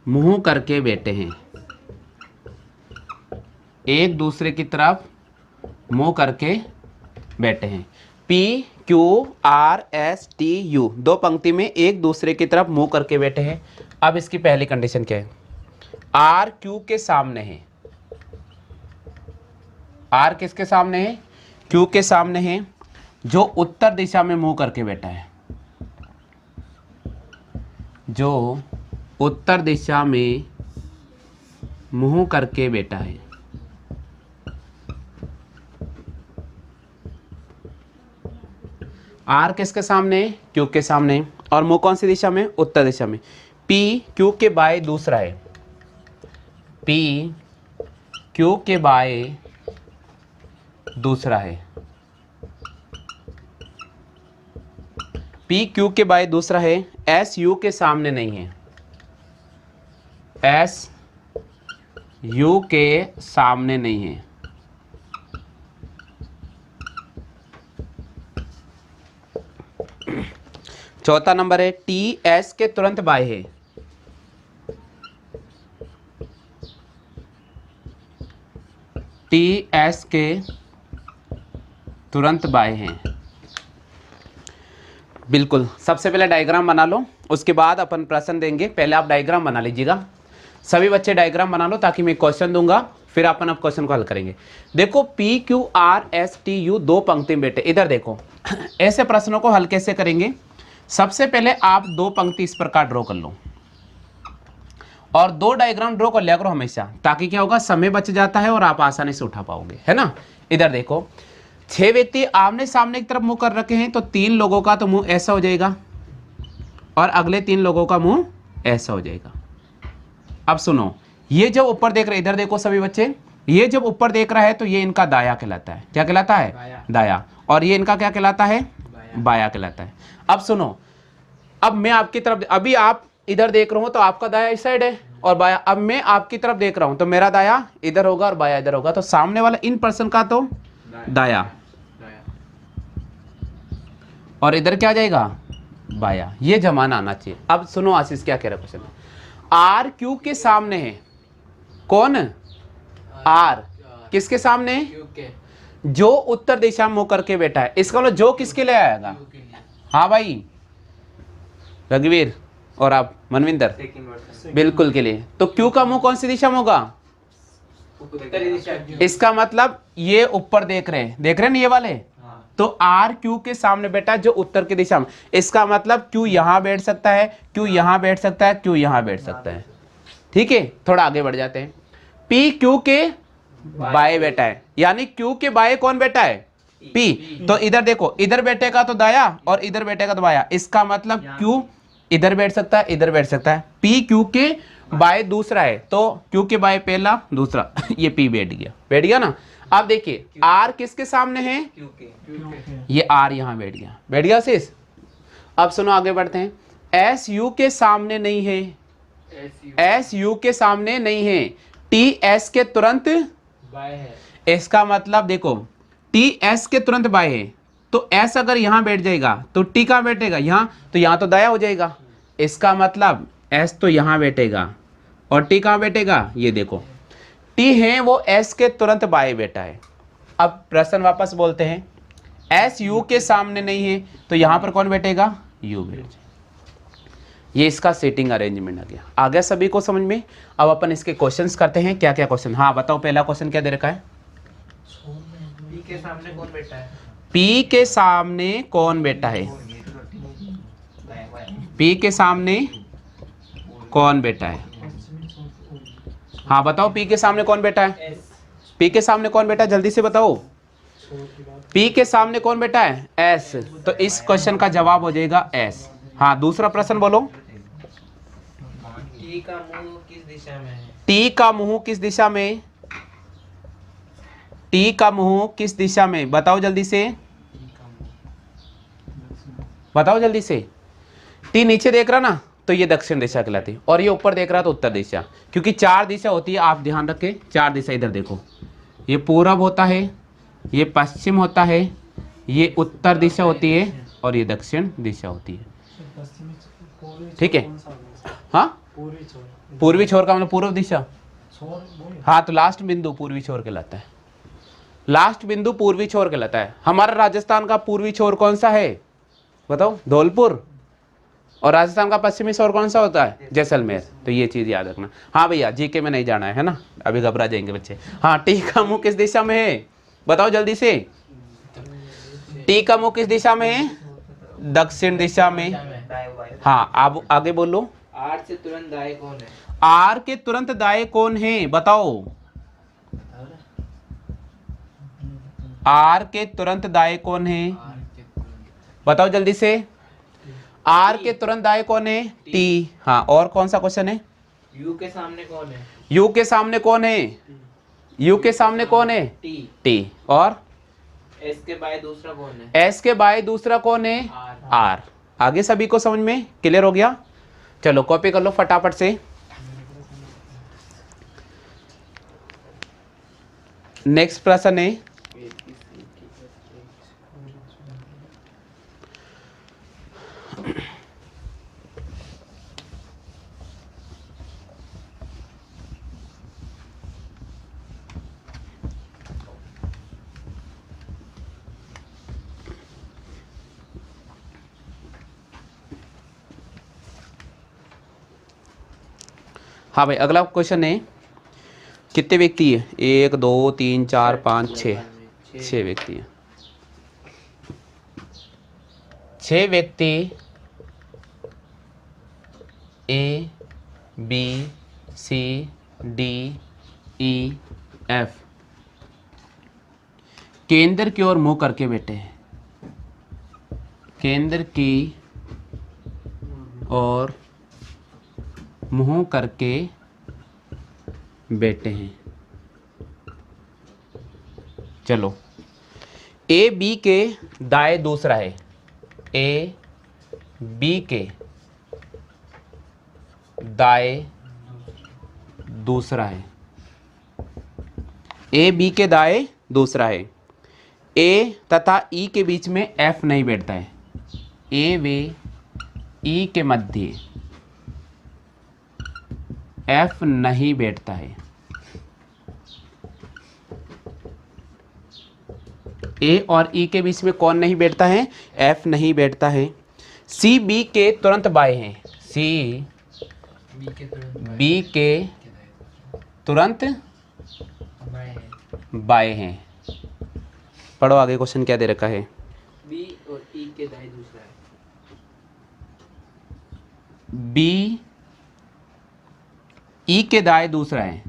मुंह करके बैठे हैं। एक दूसरे की तरफ मुंह करके बैठे हैं। P Q R S T U दो पंक्ति में एक दूसरे की तरफ मुंह करके बैठे हैं। अब इसकी पहली कंडीशन क्या है? आर क्यू के सामने है। आर किसके सामने है? क्यू के सामने है, जो उत्तर दिशा में मुंह करके बैठा है। जो उत्तर दिशा में मुंह करके बैठा है। आर किसके सामने? क्यू के सामने। और मुंह कौन सी दिशा में? उत्तर दिशा में। पी क्यू के बाएं दूसरा है। पी क्यू के बाएं दूसरा है। पी क्यू के बाय दूसरा है, एस यू के सामने नहीं है, एस यू के सामने नहीं है। चौथा नंबर है टी एस के तुरंत बाय है, टी एस के तुरंत बाय है। बिल्कुल, सबसे पहले डायग्राम बना लो, उसके बाद अपन प्रश्न देंगे। पहले आप डायग्राम बना लीजिएगा, सभी बच्चे डायग्राम बना लो, ताकि मैं क्वेश्चन दूंगा, फिर अपन अब क्वेश्चन को हल करेंगे। देखो P Q R S T U दो पंक्ति में बेटे, इधर देखो ऐसे प्रश्नों को हल कैसे करेंगे। सबसे पहले आप दो पंक्ति इस प्रकार ड्रॉ कर लो और दो डायग्राम ड्रॉ कर लिया करो हमेशा, ताकि क्या होगा, समय बच जाता है और आप आसानी से उठा पाओगे, है ना। इधर देखो 6 व्यक्ति आमने सामने की तरफ मुंह कर रखे हैं, तो 3 लोगों का तो मुंह ऐसा हो जाएगा और अगले 3 लोगों का मुंह ऐसा हो जाएगा। अब सुनो, ये जब ऊपर देख रहे, इधर देखो सभी बच्चे, ये जब ऊपर देख रहा है तो ये इनका दाया कहलाता है। क्या कहलाता है? दाया। और ये इनका क्या कहलाता है? बाया कहलाता है। अब सुनो, अब मैं आपकी तरफ, अभी आप इधर देख रहा हूं तो आपका दाया इस साइड है और बाया, अब मैं आपकी तरफ देख रहा हूं तो मेरा दाया इधर होगा और बाया इधर होगा, तो सामने वाला इन पर्सन का तो दाया और इधर क्या आ जाएगा? बाया। ये जमाना आना चाहिए। अब सुनो आशीष क्या कह रहा है क्वेश्चन, आर क्यू के सामने है, कौन? आर किसके सामने? जो उत्तर दिशा में मुंह करके बैठा है। इसका मतलब जो किसके लिए आएगा? हाँ भाई रघुवीर और आप मनविंदर, बिल्कुल के लिए। तो क्यू का मुंह कौन सी दिशा में होगा? इसका मतलब ये ऊपर देख रहे हैं, देख रहे हैं ना ये वाले, तो आर क्यू के सामने बैठा जो उत्तर की दिशा में, इसका मतलब क्यू यहां बैठ सकता है, क्यू यहां बैठ सकता है, क्यू यहां बैठ सकता है। ठीक है, थोड़ा आगे बढ़ जाते हैं। पी क्यू के बाएं बैठा है, यानी क्यू के बाएं कौन बैठा है? पी। तो इधर देखो, इधर बैठेगा तो दाया और इधर बैठेगा तो बाया, इसका मतलब क्यू इधर बैठ सकता है, इधर बैठ सकता है। पी क्यू के बाएं दूसरा है, तो क्यू के बाएं पहला दूसरा ये पी बैठ गया ना। अब देखिए आर किसके सामने है? ये आर यहां बैठ गया शीश। अब सुनो आगे बढ़ते हैं, एस यू के सामने नहीं है, एस यू के सामने नहीं है, टी एस के तुरंत बाएं है। इसका मतलब देखो टी एस के तुरंत बाएं है, तो एस अगर यहां बैठ जाएगा तो टी कहां बैठेगा? यहां, तो यहां तो दाया हो जाएगा। इसका मतलब एस तो यहां बैठेगा और टी कहां बैठेगा? ये देखो टी है वो एस के तुरंत बाएं बैठा है। अब प्रश्न वापस बोलते हैं, एस यू के सामने नहीं है, तो यहां पर कौन बैठेगा? यू बैठ जाए। ये इसका सेटिंग अरेंजमेंट आ गया सभी को समझ में। अब अपन इसके क्वेश्चंस करते हैं। क्या क्या क्वेश्चन? हाँ बताओ, पहला क्वेश्चन क्या दे रखा है? पी के सामने कौन बैठा है? पी के सामने कौन बैठा है? पी के सामने कौन बैठा है? हाँ बताओ, पी के सामने कौन बैठा है? पी के सामने कौन बैठा है? जल्दी से बताओ, पी के सामने कौन बैठा है? एस। तो इस क्वेश्चन का जवाब हो जाएगा एस। हाँ दूसरा प्रश्न बोलो, टी का मुंह किस दिशा में है? टी का मुंह किस दिशा में? टी का मुंह किस दिशा में? बताओ जल्दी से, बताओ जल्दी से। टी नीचे देख रहा ना, तो ये दक्षिण दिशा कहलाती है, और ये ऊपर देख रहा तो उत्तर दिशा, क्योंकि 4 दिशा होती है। आप ध्यान रखें, 4 दिशा। इधर देखो, ये पूरब होता है, ये पश्चिम होता है, ये उत्तर दिशा होती है और ये दक्षिण दिशा होती है। ठीक है, हाँ पूर्वी छोर का मतलब पूर्व दिशा। हाँ तो लास्ट बिंदु पूर्वी छोर कहलाता है, लास्ट बिंदु पूर्वी छोर कहलाता है। हमारा राजस्थान का पूर्वी छोर कौन सा है बताओ? धौलपुर। और राजस्थान का पश्चिमी छोर कौन सा होता है? जैसलमेर। तो ये चीज याद रखना। हाँ भैया जीके में नहीं जाना है ना, अभी घबरा जाएंगे बच्चे। हाँ टी का मुंह किस दिशा में है? बताओ जल्दी से, टी का मुंह किस दिशा में है? दक्षिण दिशा में। हाँ अब आगे बोलो, आर से तुरंत दाएं कौन है? आर के तुरंत दाएं कौन है? बताओ, आर के तुरंत दाएं कौन है? बताओ जल्दी से, आर के तुरंत दाएं कौन है? टी। हाँ और कौन सा क्वेश्चन है? यू के सामने कौन है? यू के सामने कौन है? यू के सामने कौन है? टी। टी। और एस के बाएं दूसरा कौन है? एस के बाएं दूसरा कौन है? आर। आर। आगे सभी को समझ में क्लियर हो गया? चलो कॉपी कर लो फटाफट से। नेक्स्ट प्रश्न है हाँ भाई, अगला क्वेश्चन है कितने व्यक्ति है? 1 2 3 4 5 6 6 व्यक्ति है। 6 व्यक्ति A B C D E F केंद्र की ओर मुंह करके बैठे हैं। केंद्र की ओर मुंह करके बैठे हैं। चलो, ए बी के दाएं दूसरा है। ए बी के दाएं दूसरा है। ए बी के दाएं दूसरा है। ए तथा ई के बीच में एफ नहीं बैठता है। ए व ई के मध्य एफ नहीं बैठता है। ए और ई के बीच में कौन नहीं बैठता है? एफ नहीं बैठता है। सी बी के तुरंत बाएं हैं। सी बी के तुरंत बाएं हैं। पढ़ो आगे क्वेश्चन क्या दे रखा है। बी और ई के दाएं दूसरा है। बी ई के दाएं दूसरा है।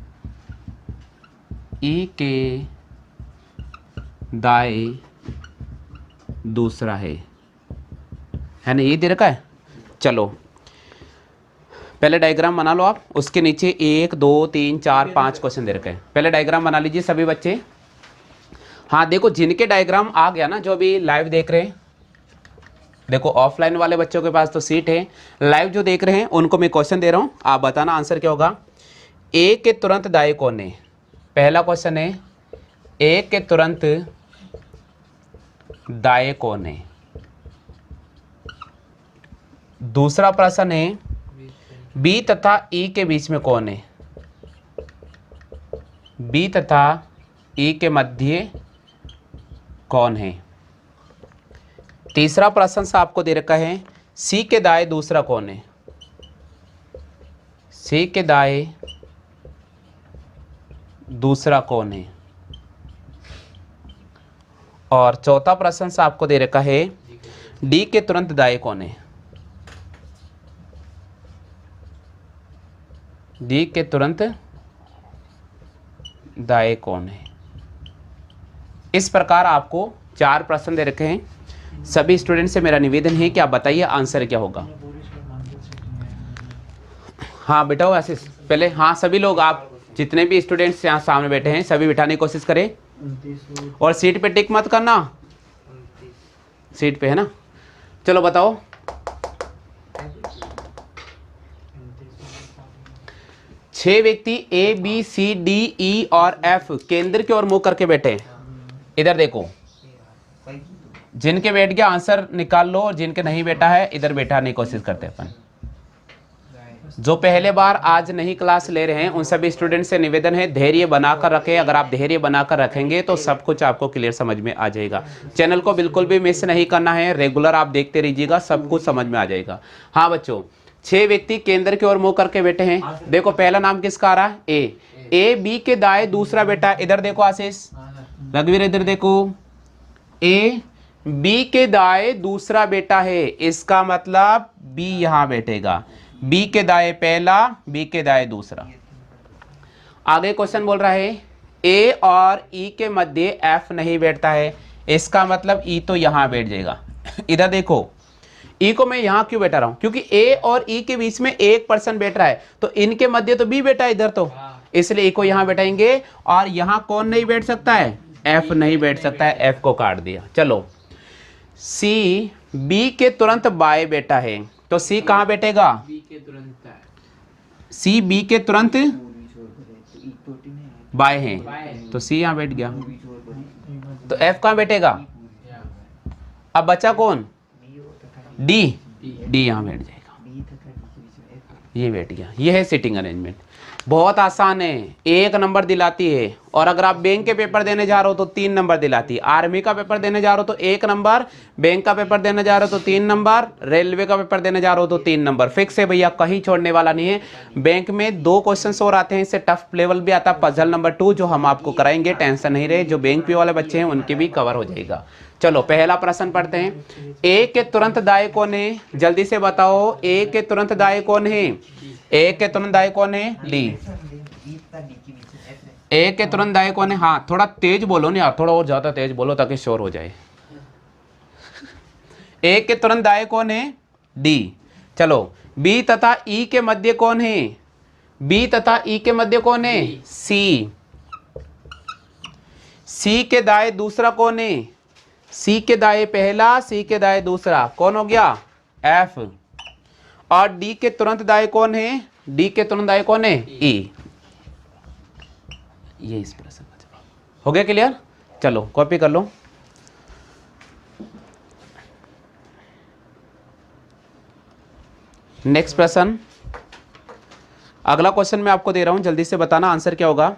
ई के दाएं दूसरा है ना? ये दे रखा है। चलो पहले डायग्राम बना लो आप। उसके नीचे 1 2 3 4 5 क्वेश्चन दे रखे हैं। पहले डायग्राम बना लीजिए सभी बच्चे। हाँ देखो, जिनके डायग्राम आ गया ना, जो अभी लाइव देख रहे हैं, देखो ऑफलाइन वाले बच्चों के पास तो सीट है। लाइव जो देख रहे हैं उनको मैं क्वेश्चन दे रहा हूँ, आप बताना आंसर क्या होगा। ए के तुरंत दाएं कौन है? पहला क्वेश्चन है ए के तुरंत दाएं कौन है। दूसरा प्रश्न है बी तथा ई के बीच में कौन है? बी तथा ई के मध्य कौन है? तीसरा प्रश्न से आपको दे रखा है सी के दाएं दूसरा कौन है? सी के दाएं दूसरा कौन है? और चौथा प्रश्न से आपको दे रखा है डी के तुरंत दाएं कौन है? डी के तुरंत दाएं कौन है? इस प्रकार आपको 4 प्रश्न दे रखे हैं। सभी स्टूडेंट से मेरा निवेदन है कि आप बताइए आंसर क्या होगा। हाँ बेटा हो आशीष, पहले हाँ सभी लोग, आप जितने भी स्टूडेंट्स यहाँ सामने बैठे हैं सभी बिठाने की कोशिश करें। और सीट पे टिक मत करना, सीट पे है ना। चलो बताओ। छह व्यक्ति ए बी सी डी ई और एफ केंद्र की ओर मुंह करके बैठे हैं। इधर देखो, जिनके बैठ गया आंसर निकाल लो, और जिनके नहीं बैठा है इधर बैठाने की कोशिश करते हैं अपन। जो पहले बार आज नहीं क्लास ले रहे हैं उन सभी स्टूडेंट से निवेदन है धैर्य बनाकर रखें। अगर आप धैर्य बनाकर रखेंगे तो सब कुछ आपको क्लियर समझ में आ जाएगा। चैनल को बिल्कुल भी मिस नहीं करना है, रेगुलर आप देखते रहिएगा, सब कुछ समझ में आ जाएगा। हाँ बच्चों, 6 व्यक्ति केंद्र की ओर मुंह करके बैठे हैं। देखो पहला नाम किसका आ रहा है? ए। ए बी के दाएं दूसरा बेटा, इधर देखो आशीष, रघुवीर इधर देखो, ए बी के दाएं दूसरा बेटा है, इसका मतलब बी यहां बैठेगा। बी के दाएं पहला, बी के दाएं दूसरा। आगे क्वेश्चन बोल रहा है ए और ई के मध्य एफ नहीं बैठता है, इसका मतलब ई तो यहां बैठ जाएगा। इधर देखो, ई को मैं यहां क्यों बैठा रहा हूं? क्योंकि ए और ई के बीच में एक पर्सन बैठ रहा है, तो इनके मध्य तो बी बैठा है इधर, तो इसलिए ई को यहां बैठाएंगे। और यहां कौन नहीं बैठ सकता है? एफ नहीं बैठ सकता है, एफ को काट दिया। चलो सी बी के तुरंत बाएं बैठा है तो सी कहाँ बैठेगा? बी के तुरंत सी बी के तुरंत बाएं है बाएं। तो सी यहाँ बैठ गया। एक तो एफ कहाँ बैठेगा? या अब बचा कौन? डी। डी यहाँ बैठ जाएगा, ये बैठ गया। ये है सिटिंग अरेंजमेंट। बहुत आसान है, 1 नंबर दिलाती है। और अगर आप बैंक के पेपर देने जा रहे हो तो 3 नंबर दिलाती है। आर्मी का पेपर देने जा रहे हो तो 1 नंबर, बैंक का पेपर देने जा रहे हो तो 3 नंबर, रेलवे का पेपर देने जा रहे हो तो 3 नंबर। फिक्स है भैया, कहीं छोड़ने वाला नहीं है। बैंक में 2 क्वेश्चन और आते हैं, इससे टफ लेवल भी आता है पजल नंबर 2 जो हम आपको कराएंगे, टेंशन नहीं रहे। जो बैंक पे वाले बच्चे हैं उनके भी कवर हो जाएगा। चलो पहला प्रश्न पढ़ते हैं। ए के तुरंत दाएं कौन है? जल्दी से बताओ, ए के तुरंत दाएं कौन है? ए के तुरंत दाएं कौन है? डी। ए के तुरंत दाएं कौन है? हाँ थोड़ा तेज बोलो ना यार, थोड़ा और ज्यादा तेज बोलो ताकि शोर हो जाए। ए के तुरंत दाएं कौन है? डी। चलो बी तथा ई के मध्य कौन है? बी तथा ई के मध्य कौन है? सी। सी के दाएं दूसरा कौन है? सी के दाएं पहला, सी के दाएं दूसरा, कौन हो गया? एफ। और डी के तुरंत दाएं कौन है? डी के तुरंत दाएं कौन है? ई। ये इस प्रश्न का जवाब हो गया। क्लियर? चलो कॉपी कर लो। नेक्स्ट प्रश्न, अगला क्वेश्चन मैं आपको दे रहा हूं, जल्दी से बताना आंसर क्या होगा।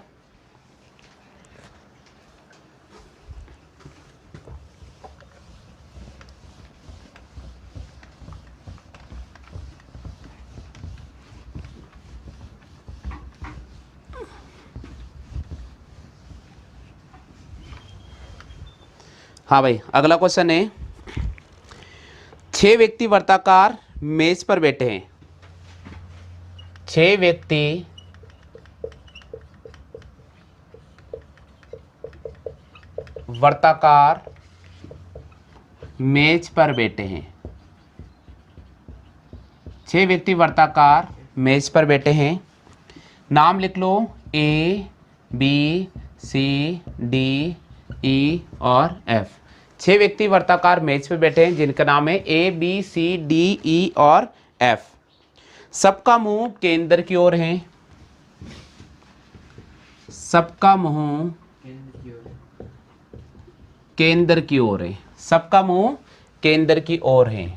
हाँ भाई, अगला क्वेश्चन है 6 व्यक्ति वर्ताकार मेज पर बैठे हैं। 6 व्यक्ति वर्ताकार मेज पर बैठे हैं। 6 व्यक्ति वर्ताकार मेज पर बैठे हैं। नाम लिख लो, ए बी सी डी ई और एफ। 6 व्यक्ति वर्ताकार मेज पर बैठे हैं जिनका नाम है ए बी सी डी ई और एफ। सबका मुंह केंद्र की ओर है। सबका मुंह केंद्र की ओर है। सबका मुंह केंद्र की ओर है।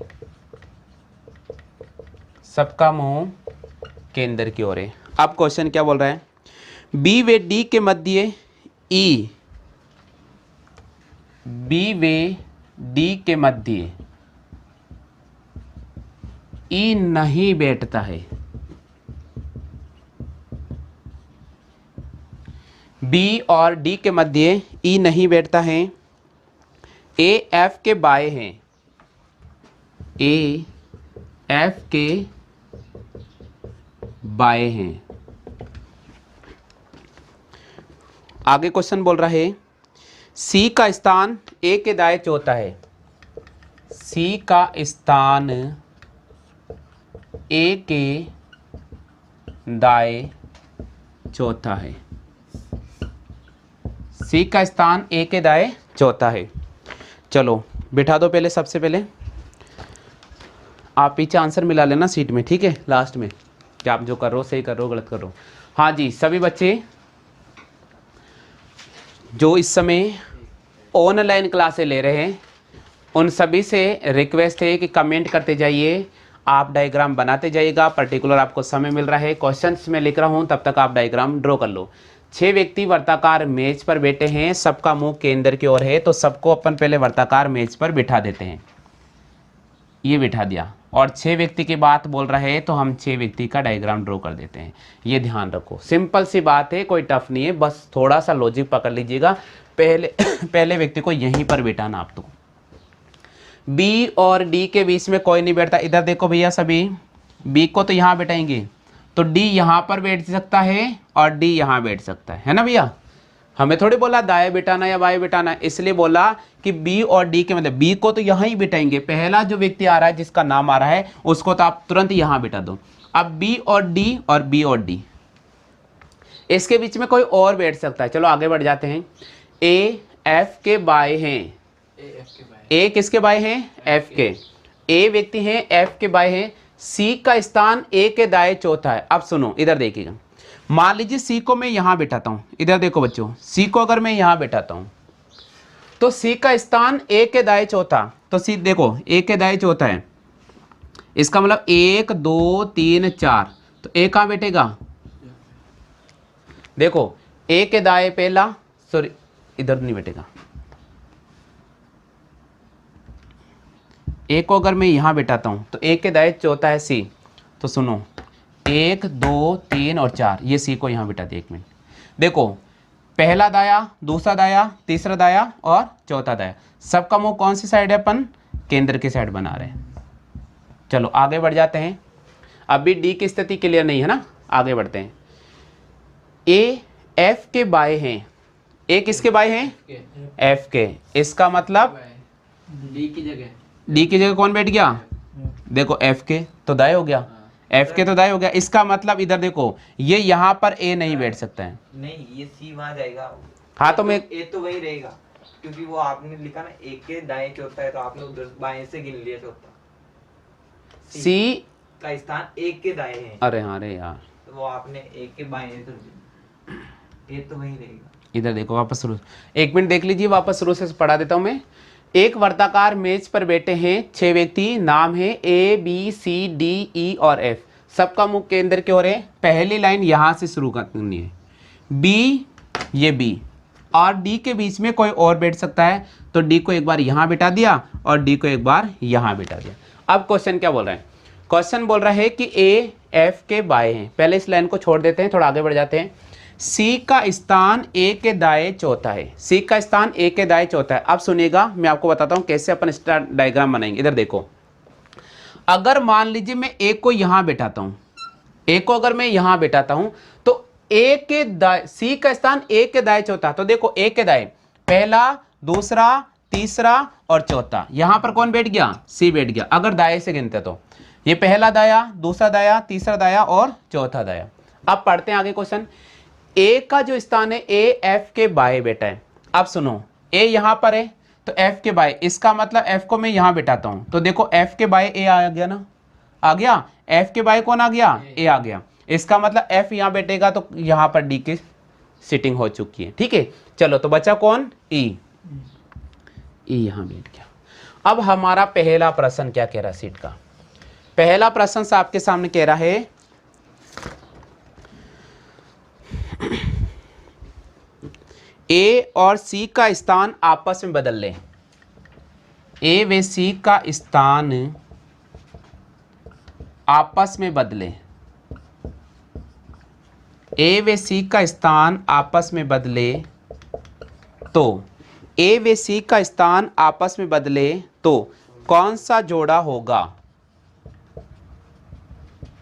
सबका मुंह केंद्र की ओर है। अब क्वेश्चन क्या बोल रहा है? बी व डी के मध्य ई, बी व डी के मध्य ई नहीं बैठता है। बी और डी के मध्य ई नहीं बैठता है। ए एफ के बाएं हैं। ए एफ के बाएं हैं। आगे क्वेश्चन बोल रहा है सी का स्थान ए के दाएं चौथा है। सी का स्थान ए के दाएं चौथा है। सी का स्थान ए के दाएं चौथा है। चलो बिठा दो पहले, सबसे पहले आप पीछे आंसर मिला लेना सीट में, ठीक है? लास्ट में क्या आप जो कर रहे हो सही कर रहे हो गलत कर रहे हो। हाँ जी, सभी बच्चे जो इस समय ऑनलाइन क्लासें ले रहे हैं उन सभी से रिक्वेस्ट है कि कमेंट करते जाइए, आप डायग्राम बनाते जाइएगा। पर्टिकुलर आपको समय मिल रहा है, क्वेश्चंस में लिख रहा हूं, तब तक आप डायग्राम ड्रॉ कर लो। 6 व्यक्ति वर्ताकार मेज पर बैठे हैं, सबका मुंह केंद्र की ओर है, तो सबको अपन पहले वर्ताकार मेज पर बिठा देते हैं। ये बिठा दिया और 6 व्यक्ति की बात बोल रहे हैं तो हम 6 व्यक्ति का डायग्राम ड्रॉ कर देते हैं। ये ध्यान रखो, सिंपल सी बात है, कोई टफ नहीं है, बस थोड़ा सा लॉजिक पकड़ लीजिएगा। पहले व्यक्ति को यहीं पर बिठाना। आप तो बी और डी के बीच में कोई नहीं बैठता। इधर देखो भैया, सभी बी को तो यहाँ बैठाएंगे तो डी यहाँ पर बैठ सकता है और डी यहाँ बैठ सकता है ना भैया? हमें थोड़ी बोला दाएं बिठाना या बाएं बिठाना, इसलिए बोला कि बी और डी के मतलब बी को तो यहाँ ही बिठाएंगे। पहला जो व्यक्ति आ रहा है जिसका नाम आ रहा है उसको तो आप तुरंत यहाँ बिठा दो। अब बी और डी और बी और डी, इसके बीच में कोई और बैठ सकता है। चलो आगे बढ़ जाते हैं। ए एफ के बाएं हैं, ए एफ के बाय ए किसके बाय हैं? एफ के। ए व्यक्ति हैं, एफ के बाय हैं। सी का स्थान ए के दाएं चौथा है। अब सुनो, इधर देखिएगा, मान लीजिए सी को मैं यहां बिठाता हूं, इधर देखो बच्चों, सी को अगर मैं यहां बिठाता हूं तो सी का स्थान ए के दाएं चौथा, तो सी देखो ए के दाएं चौथा है, इसका मतलब 1 2 3 4, तो ए कहां बैठेगा? देखो ए के दाएं पहला, सॉरी इधर नहीं बैठेगा, ए को अगर मैं यहां बैठाता हूं तो ए के दाएं चौथा है सी, तो सुनो 1 2 3 और 4, ये सी को यहां बिठा दिया। एक मिनट, देखो पहला दाया, दूसरा दाया, तीसरा दाया और चौथा दाया, सबका मुंह कौन सी साइड है? अपन केंद्र की साइड बना रहे हैं। चलो आगे बढ़ जाते हैं, अभी डी की स्थिति क्लियर नहीं है ना, आगे बढ़ते हैं। ए एफ के बाय हैं, ए किसके बाय हैं? के एफ के, इसका मतलब बाय डी की जगह डी की जगह कौन बैठ गया? देखो एफ के तो दाएं हो गया, एफ के तो दाएं हो गया, इसका मतलब इधर देखो ये यहाँ पर ए नहीं बैठ सकता है। नहीं, ये सी वहां जाएगा। हाँ तो मैं ए तो वही रहेगा, क्योंकि वो आपने लिखा ना एक के दाएं चौथा है, तो आपने उधर बाएं से गिन लिया चौथा। सी का स्थान एक के दाएं है, अरे हाँ रे यार, तो वो आपने एक के बाएं कर दिया, ए तो वही रहेगा। इधर देखो वापस शुरू, एक मिनट देख लीजिए, वापस शुरू से पढ़ा देता हूँ मैं। एक वर्ताकार मेज पर बैठे हैं 6 व्यक्ति, नाम है ए बी सी डी ई और एफ, सबका मुख केंद्र की ओर है। पहली लाइन यहाँ से शुरू करनी है, बी, ये बी और डी के बीच में कोई और बैठ सकता है, तो डी को एक बार यहाँ बिठा दिया और डी को एक बार यहाँ बिठा दिया। अब क्वेश्चन क्या बोल रहा है? क्वेश्चन बोल रहा है कि ए एफ के बाय हैं, पहले इस लाइन को छोड़ देते हैं, थोड़ा आगे बढ़ जाते हैं। सी का स्थान ए के दाएं चौथा है, सी का स्थान ए के दाएं चौथा है। अब सुनिएगा, मैं आपको बताता हूं कैसे अपन स्टार डायग्राम बनाएंगे। इधर देखो, अगर मान लीजिए मैं ए को यहां बैठाता हूं, ए को अगर मैं यहां बैठाता हूं तो ए के दाएं, सी का स्थान ए के दाएं चौथा, तो देखो ए के दाएं पहला, दूसरा, तीसरा और चौथा, यहां पर कौन बैठ गया? सी बैठ गया। अगर दाएं से गिनते तो ये पहला दाया, दूसरा दाया, तीसरा दाया और चौथा दाया। अब पढ़ते हैं आगे क्वेश्चन। ए का जो स्थान है ए एफ के बाएं बेटा है। अब सुनो, ए यहां पर है तो एफ के बाएं, इसका मतलब एफ को मैं यहां बिठाता हूं, तो देखो एफ के बाएं ए आ गया ना, आ गया। एफ के बाएं कौन आ गया? ए आ गया। इसका मतलब एफ यहां बैठेगा तो यहां पर डी की सिटिंग हो चुकी है। ठीक है, चलो तो बचा कौन? ई, ई यहां बैठ गया। अब हमारा पहला प्रश्न क्या कह रहा है सीट का? पहला प्रश्न आपके सामने कह रहा है ए और सी का स्थान आपस में बदल लें। ए व सी का स्थान आपस में बदले, ए व सी का स्थान आपस में बदले तो ए व सी का स्थान आपस में बदले तो कौन सा जोड़ा होगा?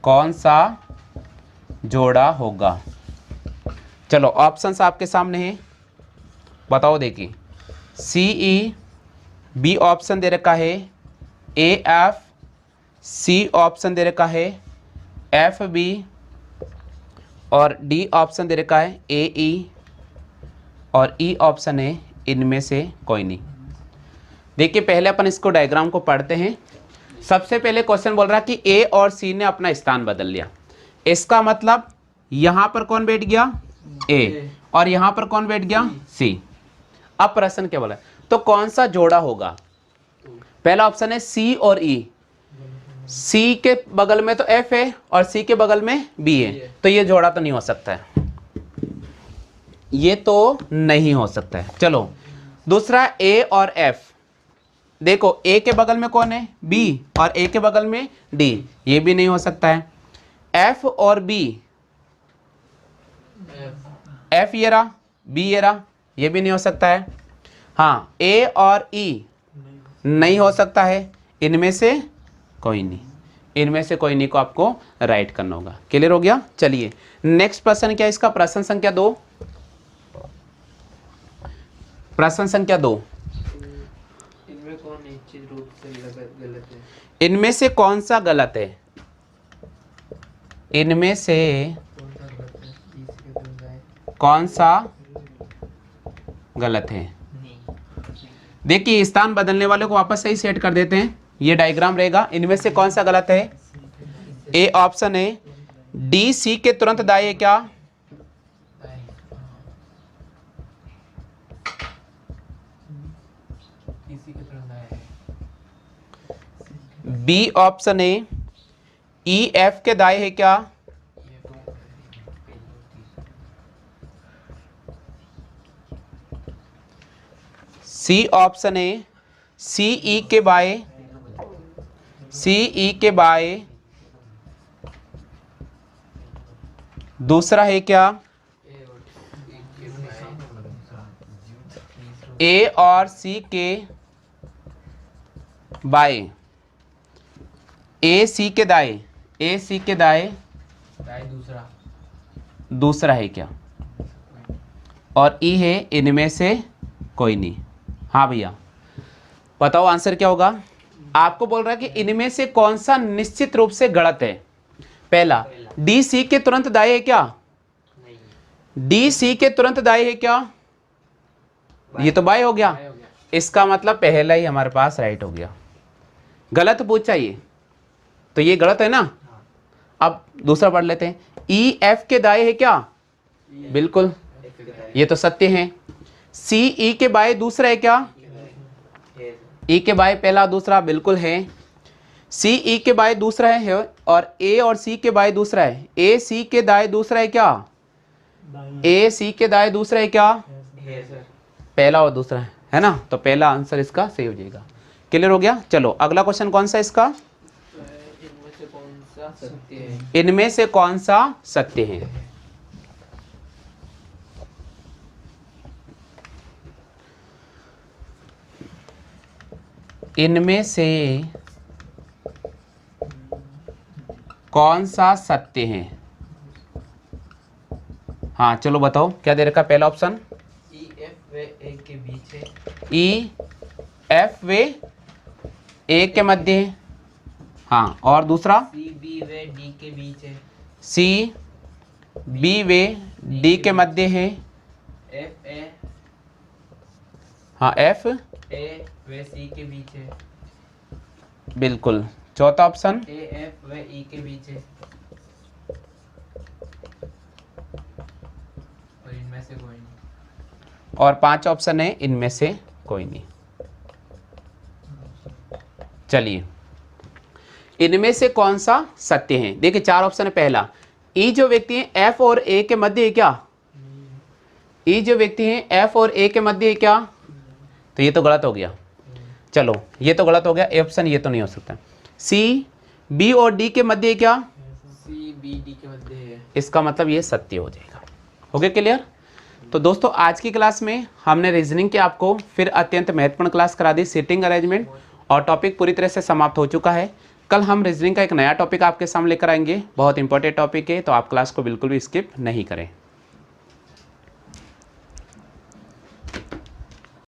कौन सा जोड़ा होगा? चलो ऑप्शंस आपके सामने हैं, बताओ। देखिए सी ई, बी ऑप्शन दे रखा है, ए एफ, सी ऑप्शन दे रखा है, एफ बी और डी ऑप्शन दे रखा है ए ई और ई ऑप्शन है इनमें से कोई नहीं। देखिए पहले अपन इसको डायग्राम को पढ़ते हैं। सबसे पहले क्वेश्चन बोल रहा है कि ए और सी ने अपना स्थान बदल लिया, इसका मतलब यहां पर कौन बैठ गया? ए, और यहां पर कौन बैठ गया? सी। अब प्रश्न क्या बोला है? तो कौन सा जोड़ा होगा? पहला ऑप्शन है सी और ई, सी के बगल में तो एफ है और सी के बगल में बी है, तो ये जोड़ा तो नहीं हो सकता है, ये तो नहीं हो सकता है। चलो दूसरा ए और एफ, देखो ए के बगल में कौन है? बी, और ए के बगल में डी, ये भी नहीं हो सकता है। एफ और बी, एफ ये रहा, बी ये रहा, ये भी नहीं हो सकता है। हाँ, ए और ई नहीं हो सकता है, इनमें से कोई नहीं, इनमें से कोई नहीं को आपको राइट करना होगा। क्लियर हो गया? चलिए नेक्स्ट प्रश्न क्या है इसका? प्रश्न संख्या 2, प्रश्न संख्या 2, इनमें कौन निश्चित रूप से गलत है? इनमें से कौन सा गलत है? इनमें से कौन सा गलत है? इसके तुम जाए कौन सा गलत है? देखिए स्थान बदलने वाले को वापस सही सेट कर देते हैं। ये डायग्राम रहेगा। इनमें से कौन सा गलत है? ए ऑप्शन है डी सी के तुरंत दाएं है क्या? इसी के तुरंत दाएं है। बी ऑप्शन है ई एफ के दाएं है क्या? ये तो पहली सी ऑप्शन है सी ई के बाएं, सी ई के बाएं दूसरा है क्या? ए और सी के बाएं, ए सी के दाएं, ए सी के दाएं दाएं दूसरा दूसरा है क्या? और ई है इनमें से कोई नहीं। हाँ भैया बताओ आंसर क्या होगा? आपको बोल रहा है कि इनमें से कौन सा निश्चित रूप से गलत है। पहला डी सी के तुरंत दाएं है क्या? डी सी के तुरंत दाएं है क्या? ये तो बाएं हो गया। दाएं हो गया। इसका मतलब पहला ही हमारे पास राइट हो गया। गलत पूछा ये तो ये गलत है ना। अब दूसरा पढ़ लेते हैं। ई एफ के दाएं है क्या? बिल्कुल ये तो सत्य है। सी ई के बाएं दूसरा है क्या? ई के बाएं पहला दूसरा बिल्कुल है। सी ई के बाएं दूसरा है और ए और सी के बाएं दूसरा है। ए सी के दाएं दूसरा है क्या? ए सी के दाएं दूसरा है क्या? पहला और दूसरा है ना। तो पहला आंसर इसका सही हो जाएगा। क्लियर हो गया। चलो अगला क्वेश्चन कौन सा इसका? इनमें से कौन सा सत्य है? इनमें से कौन सा सत्य है? इनमें से कौन सा सत्य है? हाँ चलो बताओ क्या दे रखा? पहला ऑप्शन ई एफ व ए के बीच है। ई एफ वे ए के मध्य है। हाँ और दूसरा सी बी व डी के बीच है। सी बी वे डी के मध्य है। एफ ए हाँ एफ ए व सी के बीच है। बिल्कुल। चौथा ऑप्शन ए एफ व ई के बीच है। और इनमें से कोई नहीं। और पांच ऑप्शन है इनमें से कोई नहीं। चलिए इनमें से कौन सा सत्य है? देखिए चार ऑप्शन है। पहला ई जो व्यक्ति है एफ और ए के मध्य है क्या? ई जो व्यक्ति है एफ और ए के मध्य है क्या? तो ये तो गलत हो गया। चलो ये तो गलत हो गया। ए ऑप्शन ये तो नहीं हो सकता। सी बी और डी के मध्य है क्या? सी बी डी के मध्य है। इसका मतलब ये सत्य हो जाएगा। हो गया क्लियर? तो दोस्तों आज की क्लास में हमने रीजनिंग के आपको फिर अत्यंत महत्वपूर्ण क्लास करा दी, सीटिंग अरेंजमेंट, और टॉपिक पूरी तरह से समाप्त हो चुका है। कल हम रीजनिंग का एक नया टॉपिक आपके सामने लेकर आएंगे। बहुत इंपॉर्टेंट टॉपिक है, तो आप क्लास को बिल्कुल भी स्किप नहीं करें।